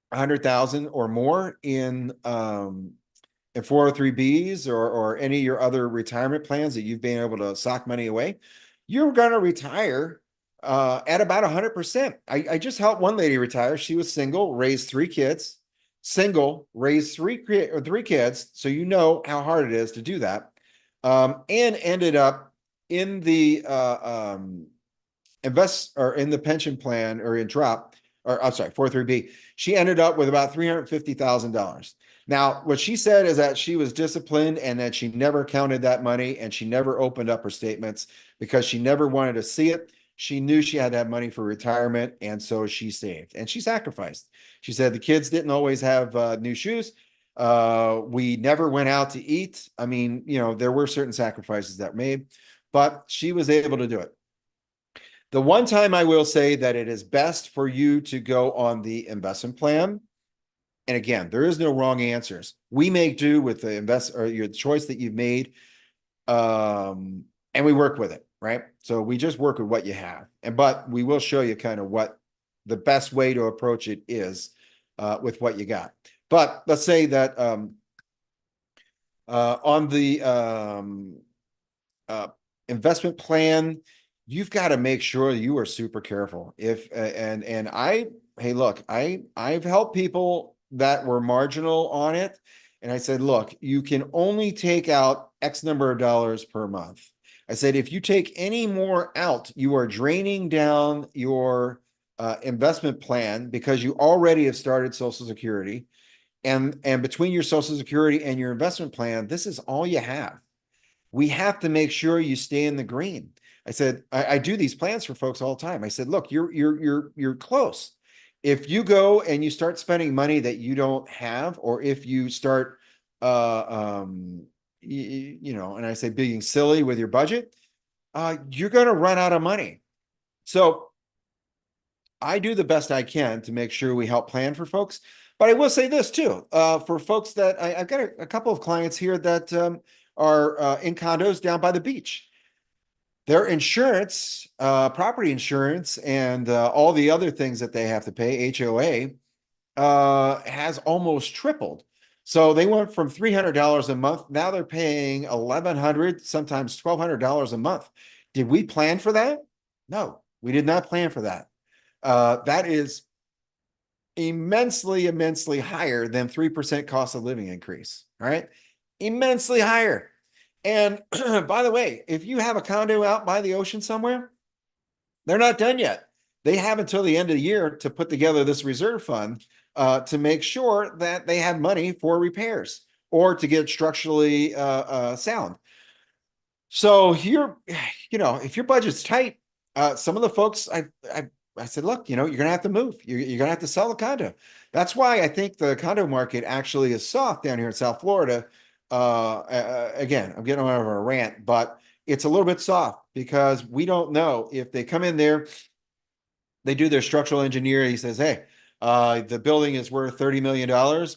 100,000 or more in 403Bs or any of your other retirement plans that you've been able to sock money away, you're going to retire at about 100%. I just helped one lady retire. She was single, raised three kids, three kids. So you know how hard it is to do that. And ended up in the in the pension plan or in drop or I'm sorry, 403B. She ended up with about $350,000. Now, what she said is that she was disciplined and that she never counted that money and she never opened up her statements because she never wanted to see it. She knew she had to have money for retirement, and so she saved and she sacrificed. She said the kids didn't always have new shoes. We never went out to eat. I mean, there were certain sacrifices that were made, but she was able to do it. The one time I will say that it is best for you to go on the investment plan. And again, there is no wrong answers. We make do with the or your choice that you've made. And we work with it, right? So we just work with what you have. But we will show you kind of what the best way to approach it is with what you got. But let's say that on the investment plan, you've got to make sure you are super careful. Hey, look, I've helped people that were marginal on it. And I said, look, you can only take out X number of dollars per month. I said, if you take any more out, you are draining down your investment plan because you already have started Social Security. And between your Social Security and your investment plan, this is all you have. We have to make sure you stay in the green. I said, I do these plans for folks all the time. I said, look, you're close. If you go and you start spending money that you don't have, or if you start, and I say being silly with your budget, you're going to run out of money. So I do the best I can to make sure we help plan for folks. But I will say this too, for folks that I've got a couple of clients here that are in condos down by the beach. Their insurance, property insurance, and all the other things that they have to pay, HOA, has almost tripled. So they went from $300 a month. Now they're paying $1,100, sometimes $1,200 a month. Did we plan for that? No, we did not plan for that. That is immensely, immensely higher than 3% cost of living increase. All right. Immensely higher. And by the way, if you have a condo out by the ocean somewhere, they're not done yet. They have until the end of the year to put together this reserve fund to make sure that they have money for repairs or to get structurally sound. So here, if your budget's tight, some of the folks I said, look, you're going to have to move. You're going to have to sell the condo. That's why I think the condo market actually is soft down here in South Florida. Again, I'm getting on a rant, but it's a little bit soft because we don't know if they come in there, they do their structural engineer. He says, hey, the building is worth $30 million,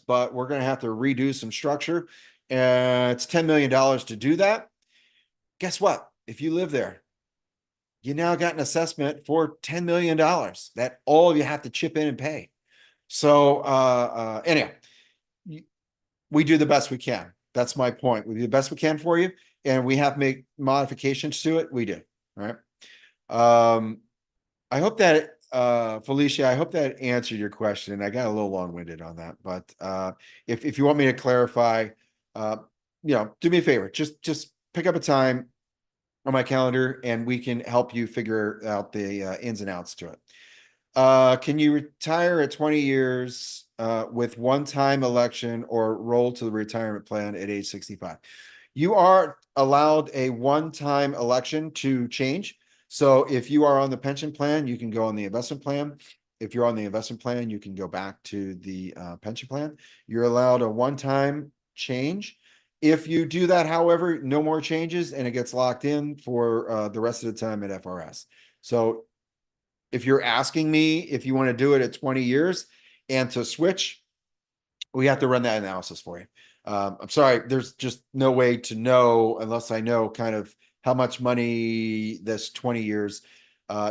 but we're going to have to redo some structure. It's $10 million to do that. Guess what? If you live there, you now got an assessment for $10 million that all of you have to chip in and pay. So anyway, we do the best we can. That's my point. We do the best we can for you, and we have to make modifications to it. We do. All right. I hope that Felicia, I hope that answered your question. I got a little long-winded on that, but if you want me to clarify, do me a favor. Just pick up a time on my calendar and we can help you figure out the ins and outs to it. Can you retire at 20 years with one-time election or roll to the retirement plan at age 65? You are allowed a one-time election to change. So if you are on the pension plan, you can go on the investment plan. If you're on the investment plan, you can go back to the pension plan. You're allowed a one-time change. If you do that, however, no more changes and it gets locked in for the rest of the time at FRS. So if you're asking me if you want to do it at 20 years and to switch, we have to run that analysis for you. I'm sorry, there's just no way to know unless I know kind of how much money this 20 years,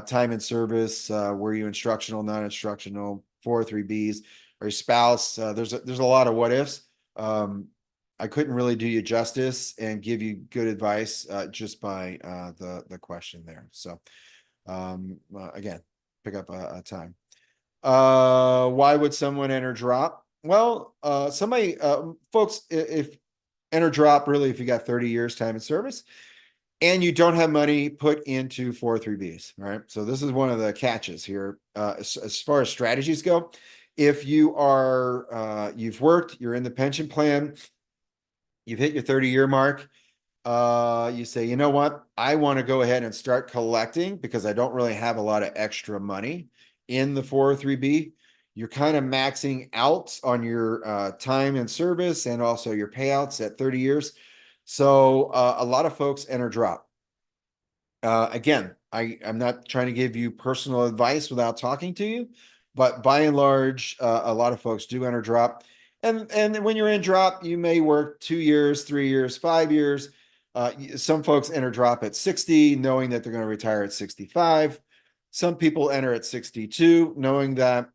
time and service, were you instructional, non-instructional, 403Bs, or your spouse. There's a lot of what ifs. I couldn't really do you justice and give you good advice just by the question there. So again, pick up a time. Why would someone enter drop? Well, folks, if enter drop, really, if you got 30 years time and service, and you don't have money put into 403Bs, right? So this is one of the catches here. As far as strategies go, if you are, you've worked, you're in the pension plan, you've hit your 30-year mark, you say, you know what, I want to go ahead and start collecting because I don't really have a lot of extra money in the 403B. You're kind of maxing out on your time and service and also your payouts at 30 years. So a lot of folks enter drop. Again, I'm not trying to give you personal advice without talking to you, but by and large, a lot of folks do enter drop. And when you're in drop, you may work 2 years, 3 years, 5 years. Some folks enter drop at 60, knowing that they're going to retire at 65. Some people enter at 62, knowing that,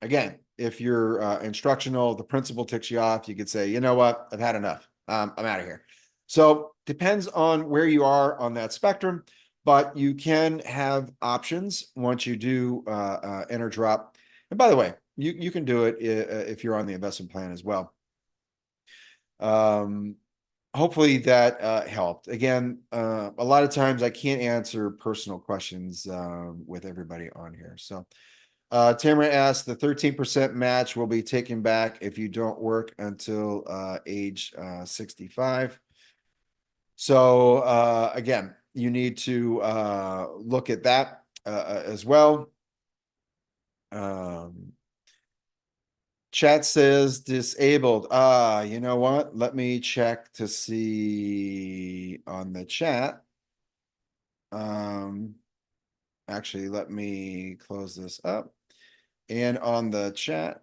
again, if you're instructional, the principal ticks you off, you could say, you know what, I've had enough. I'm out of here. So depends on where you are on that spectrum, but you can have options once you do enter drop. And by the way, you can do it if you're on the investment plan as well. Hopefully that helped. Again, a lot of times I can't answer personal questions with everybody on here. So Tamara asked, the 13% match will be taken back if you don't work until age 65. So again, you need to look at that as well. Chat says disabled. You know what? Let me check to see on the chat. Actually, let me close this up. And on the chat,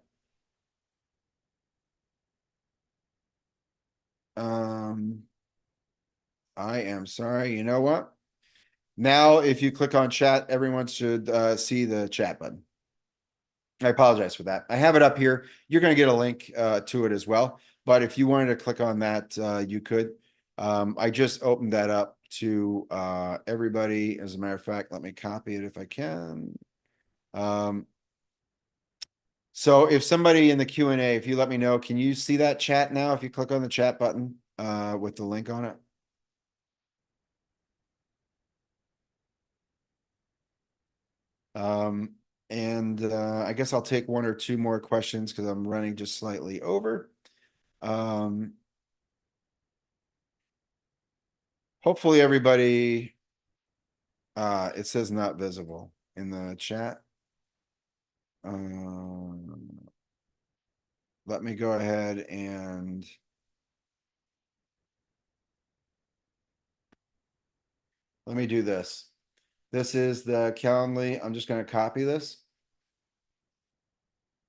I am sorry. You know what? Now, if you click on chat, everyone should see the chat button. I apologize for that. I have it up here. You're going to get a link to it as well. But if you wanted to click on that, you could. I just opened that up to everybody. As a matter of fact, let me copy it if I can. So if somebody in the Q&A, if you let me know, can you see that chat now if you click on the chat button with the link on it? I guess I'll take one or two more questions because I'm running just slightly over. Hopefully everybody, it says not visible in the chat. Let me go ahead and let me do this. This is the Calendly. I'm just going to copy this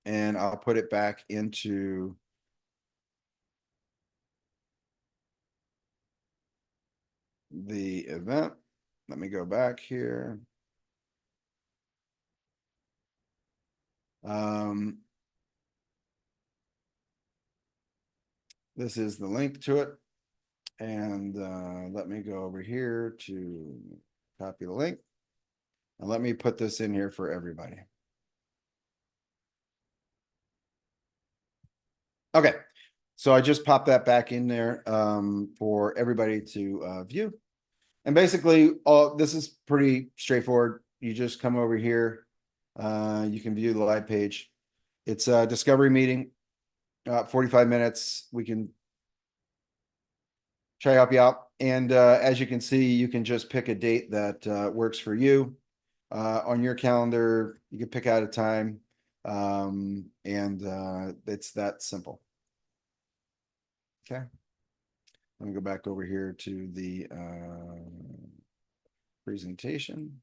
and I'll put it back into the event. Let me go back here. This is the link to it. And let me go over here to copy the link. And let me put this in here for everybody. Okay, so I just popped that back in there for everybody to view. And basically, this is pretty straightforward. You just come over here. You can view the live page. It's a discovery meeting, 45 minutes. We can try to help you out. And as you can see, you can just pick a date that works for you. On your calendar, you can pick out a time. It's that simple. Okay. Let me go back over here to the presentation.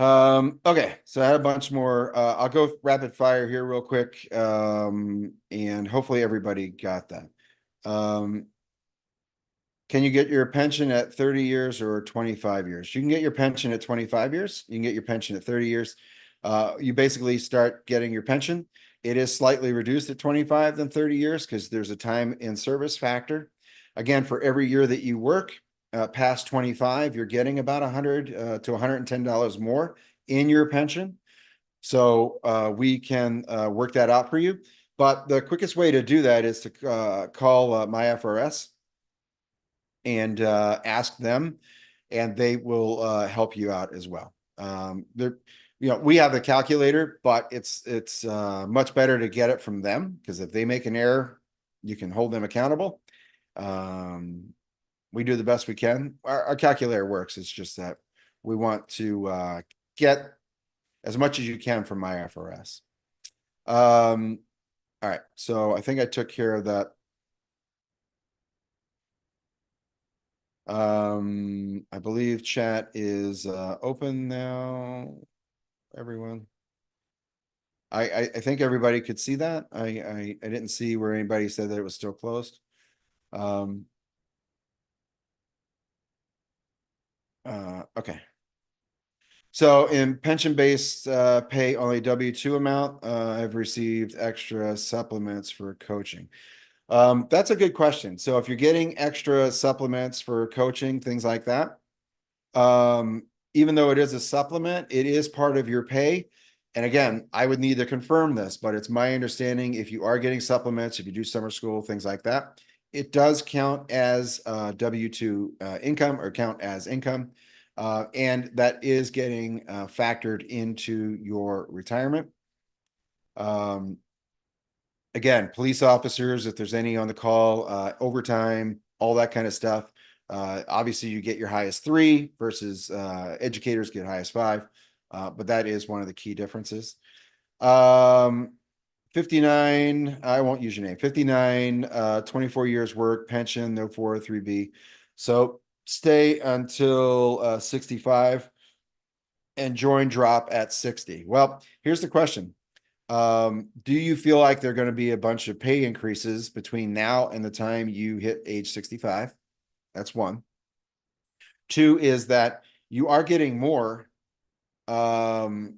Okay, so I had a bunch more. I'll go rapid fire here real quick. And hopefully everybody got that. Can you get your pension at 30 years or 25 years? You can get your pension at 25 years. You can get your pension at 30 years. You basically start getting your pension. It is slightly reduced at 25 than 30 years because there's a time in service factor. Again, for every year that you work past 25, you're getting about $100 to $110 more in your pension. So we can work that out for you. But the quickest way to do that is to call my FRS and ask them, and they will help you out as well. They're, we have the calculator, but it's much better to get it from them, because if they make an error, you can hold them accountable. We do the best we can. Our calculator works. It's just that we want to get as much as you can from my FRS. All right, so I think I took care of that. I believe chat is open now, everyone. I think everybody could see that. I didn't see where anybody said that it was still closed. Okay. So in pension-based pay, only W-2 amount, I've received extra supplements for coaching. That's a good question. So if you're getting extra supplements for coaching, things like that, even though it is a supplement, it is part of your pay. And again, I would need to confirm this, but it's my understanding if you are getting supplements, if you do summer school, things like that, it does count as W-2 income, or count as income. And that is getting factored into your retirement. Again, police officers, if there's any on the call, overtime, all that kind of stuff. Obviously, you get your highest 3 versus educators get highest 5, but that is one of the key differences. 59, I won't use your name. 59, 24 years work, pension, no 403B. So stay until 65 and join drop at 60. Well, here's the question. Do you feel like there are going to be a bunch of pay increases between now and the time you hit age 65? That's one. 2 is that you are getting more. You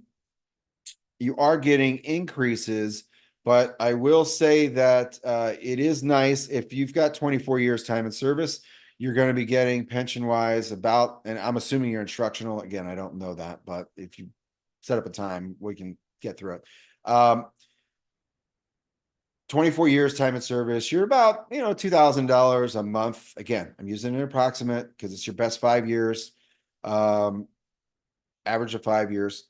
are getting increases, but I will say that it is nice if you've got 24 years time in service, you're going to be getting pension wise about, and I'm assuming you're instructional. Again, I don't know that, but if you set up a time, we can get through it. 24 years time in service, you're about, $2,000 a month. Again, I'm using an approximate because it's your best 5 years, average of 5 years.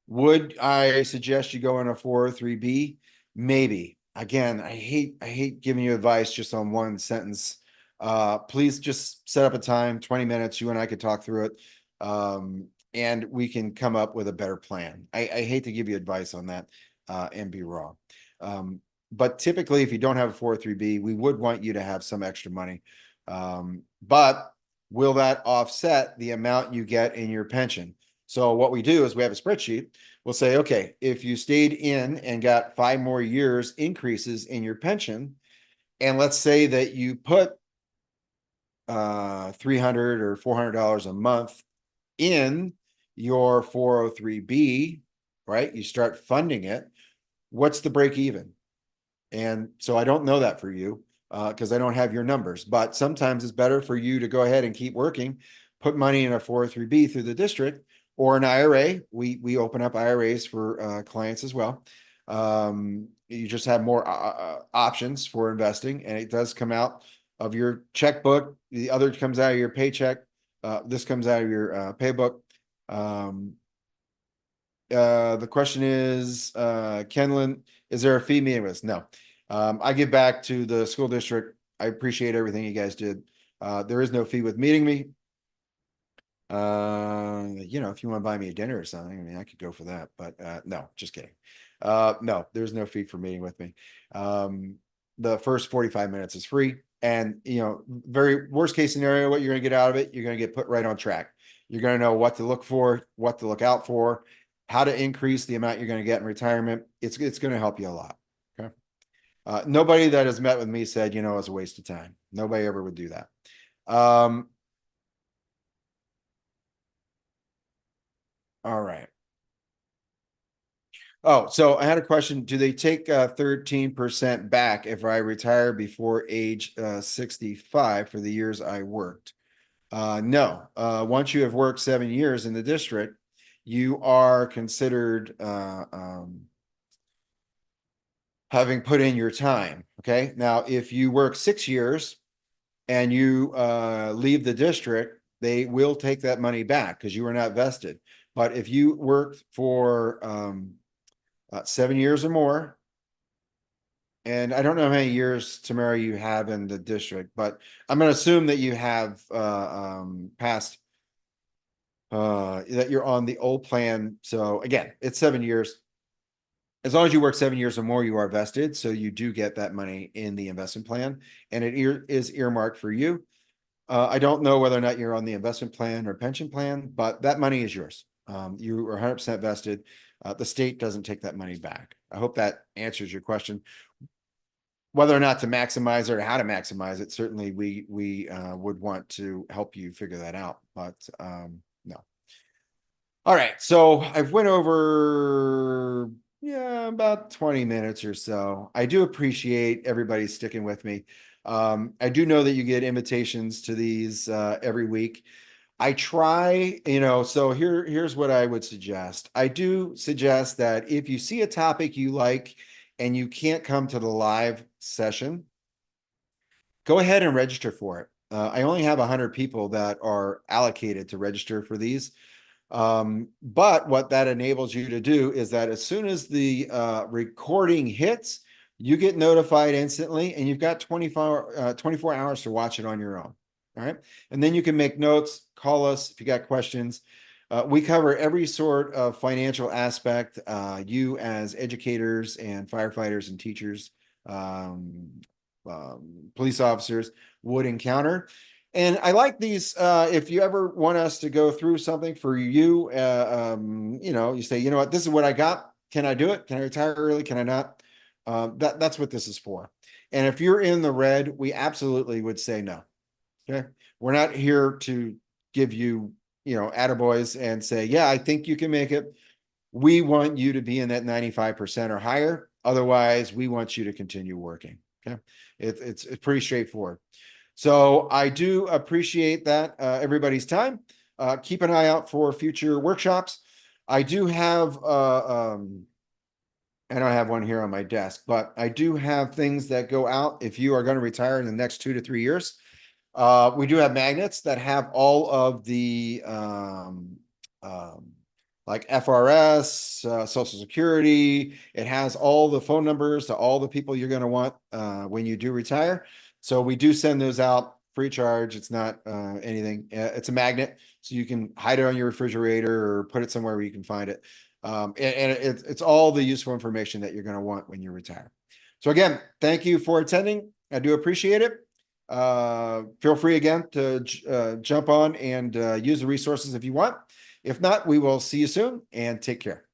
Would I suggest you go on a 403B? Maybe. Again, I hate giving you advice just on one sentence. Please just set up a time, 20 minutes. You and I could talk through it. And we can come up with a better plan. I hate to give you advice on that and be wrong. But typically, if you don't have a 403B, we would want you to have some extra money. But will that offset the amount you get in your pension? So what we do is we have a spreadsheet. We'll say, okay, if you stayed in and got 5 more years increases in your pension, and let's say that you put $300 or $400 a month in your 403B, right? You start funding it. What's the break even? And so I don't know that for you because I don't have your numbers, but sometimes it's better for you to go ahead and keep working, put money in a 403B through the district or an IRA. We open up IRAs for clients as well. You just have more options for investing, and it does come out of your checkbook. The other comes out of your paycheck. This comes out of your paybook. The question is, Kenlin, is there a fee meeting with us? No. I give back to the school district. I appreciate everything you guys did. There is no fee with meeting me. If you want to buy me a dinner or something, I mean, I could go for that, but no, just kidding. No, there's no fee for meeting with me. The first 45 minutes is free. And, very worst case scenario, what you're going to get out of it, you're going to get put right on track. You're going to know what to look for, what to look out for, how to increase the amount you're going to get in retirement. It's going to help you a lot. Okay. Nobody that has met with me said, it's a waste of time. Nobody ever would do that. All right. Oh, so I had a question. Do they take 13% back if I retire before age 65 for the years I worked? No. Once you have worked 7 years in the district, you are considered having put in your time. Okay. Now, if you work 6 years and you leave the district, they will take that money back because you were not vested. But if you worked for 7 years or more, and I don't know how many years, Tamara, you have in the district, but I'm going to assume that you have passed that you're on the old plan. So again, it's 7 years. As long as you work 7 years or more, you are vested. So you do get that money in the investment plan, and it is earmarked for you. I don't know whether or not you're on the investment plan or pension plan, but that money is yours. You are 100% vested. The state doesn't take that money back. I hope that answers your question. Whether or not to maximize it or how to maximize it, certainly we would want to help you figure that out. But no. All right, so I've went over about 20 minutes or so. I do appreciate everybody sticking with me. I do know that you get invitations to these every week. I try, so here's what I would suggest. I do suggest that if you see a topic you like and you can't come to the live session, go ahead and register for it. I only have 100 people that are allocated to register for these. But what that enables you to do is that as soon as the recording hits, you get notified instantly, and you've got 24 hours to watch it on your own. All right. And then you can make notes, call us if you got questions. We cover every sort of financial aspect you as educators and firefighters and teachers, police officers would encounter. And I like these. If you ever want us to go through something for you, you say, you know what, this is what I got. Can I do it? Can I retire early? Can I not? That's what this is for. And if you're in the red, we absolutely would say no. Okay. We're not here to give you, attaboys and say, yeah, I think you can make it. We want you to be in that 95% or higher. Otherwise, we want you to continue working. Okay. It's pretty straightforward. So I do appreciate that everybody's time. Keep an eye out for future workshops. I do have, I don't have one here on my desk, but I do have things that go out if you are going to retire in the next 2 to 3 years. We do have magnets that have all of the like FRS, Social Security. It has all the phone numbers to all the people you're going to want when you do retire. So we do send those out free charge. It's not anything. It's a magnet, so you can hide it on your refrigerator or put it somewhere where you can find it. And it's all the useful information that you're going to want when you retire. So again, thank you for attending. I do appreciate it. Feel free again to jump on and use the resources if you want. If not, we will see you soon, and take care.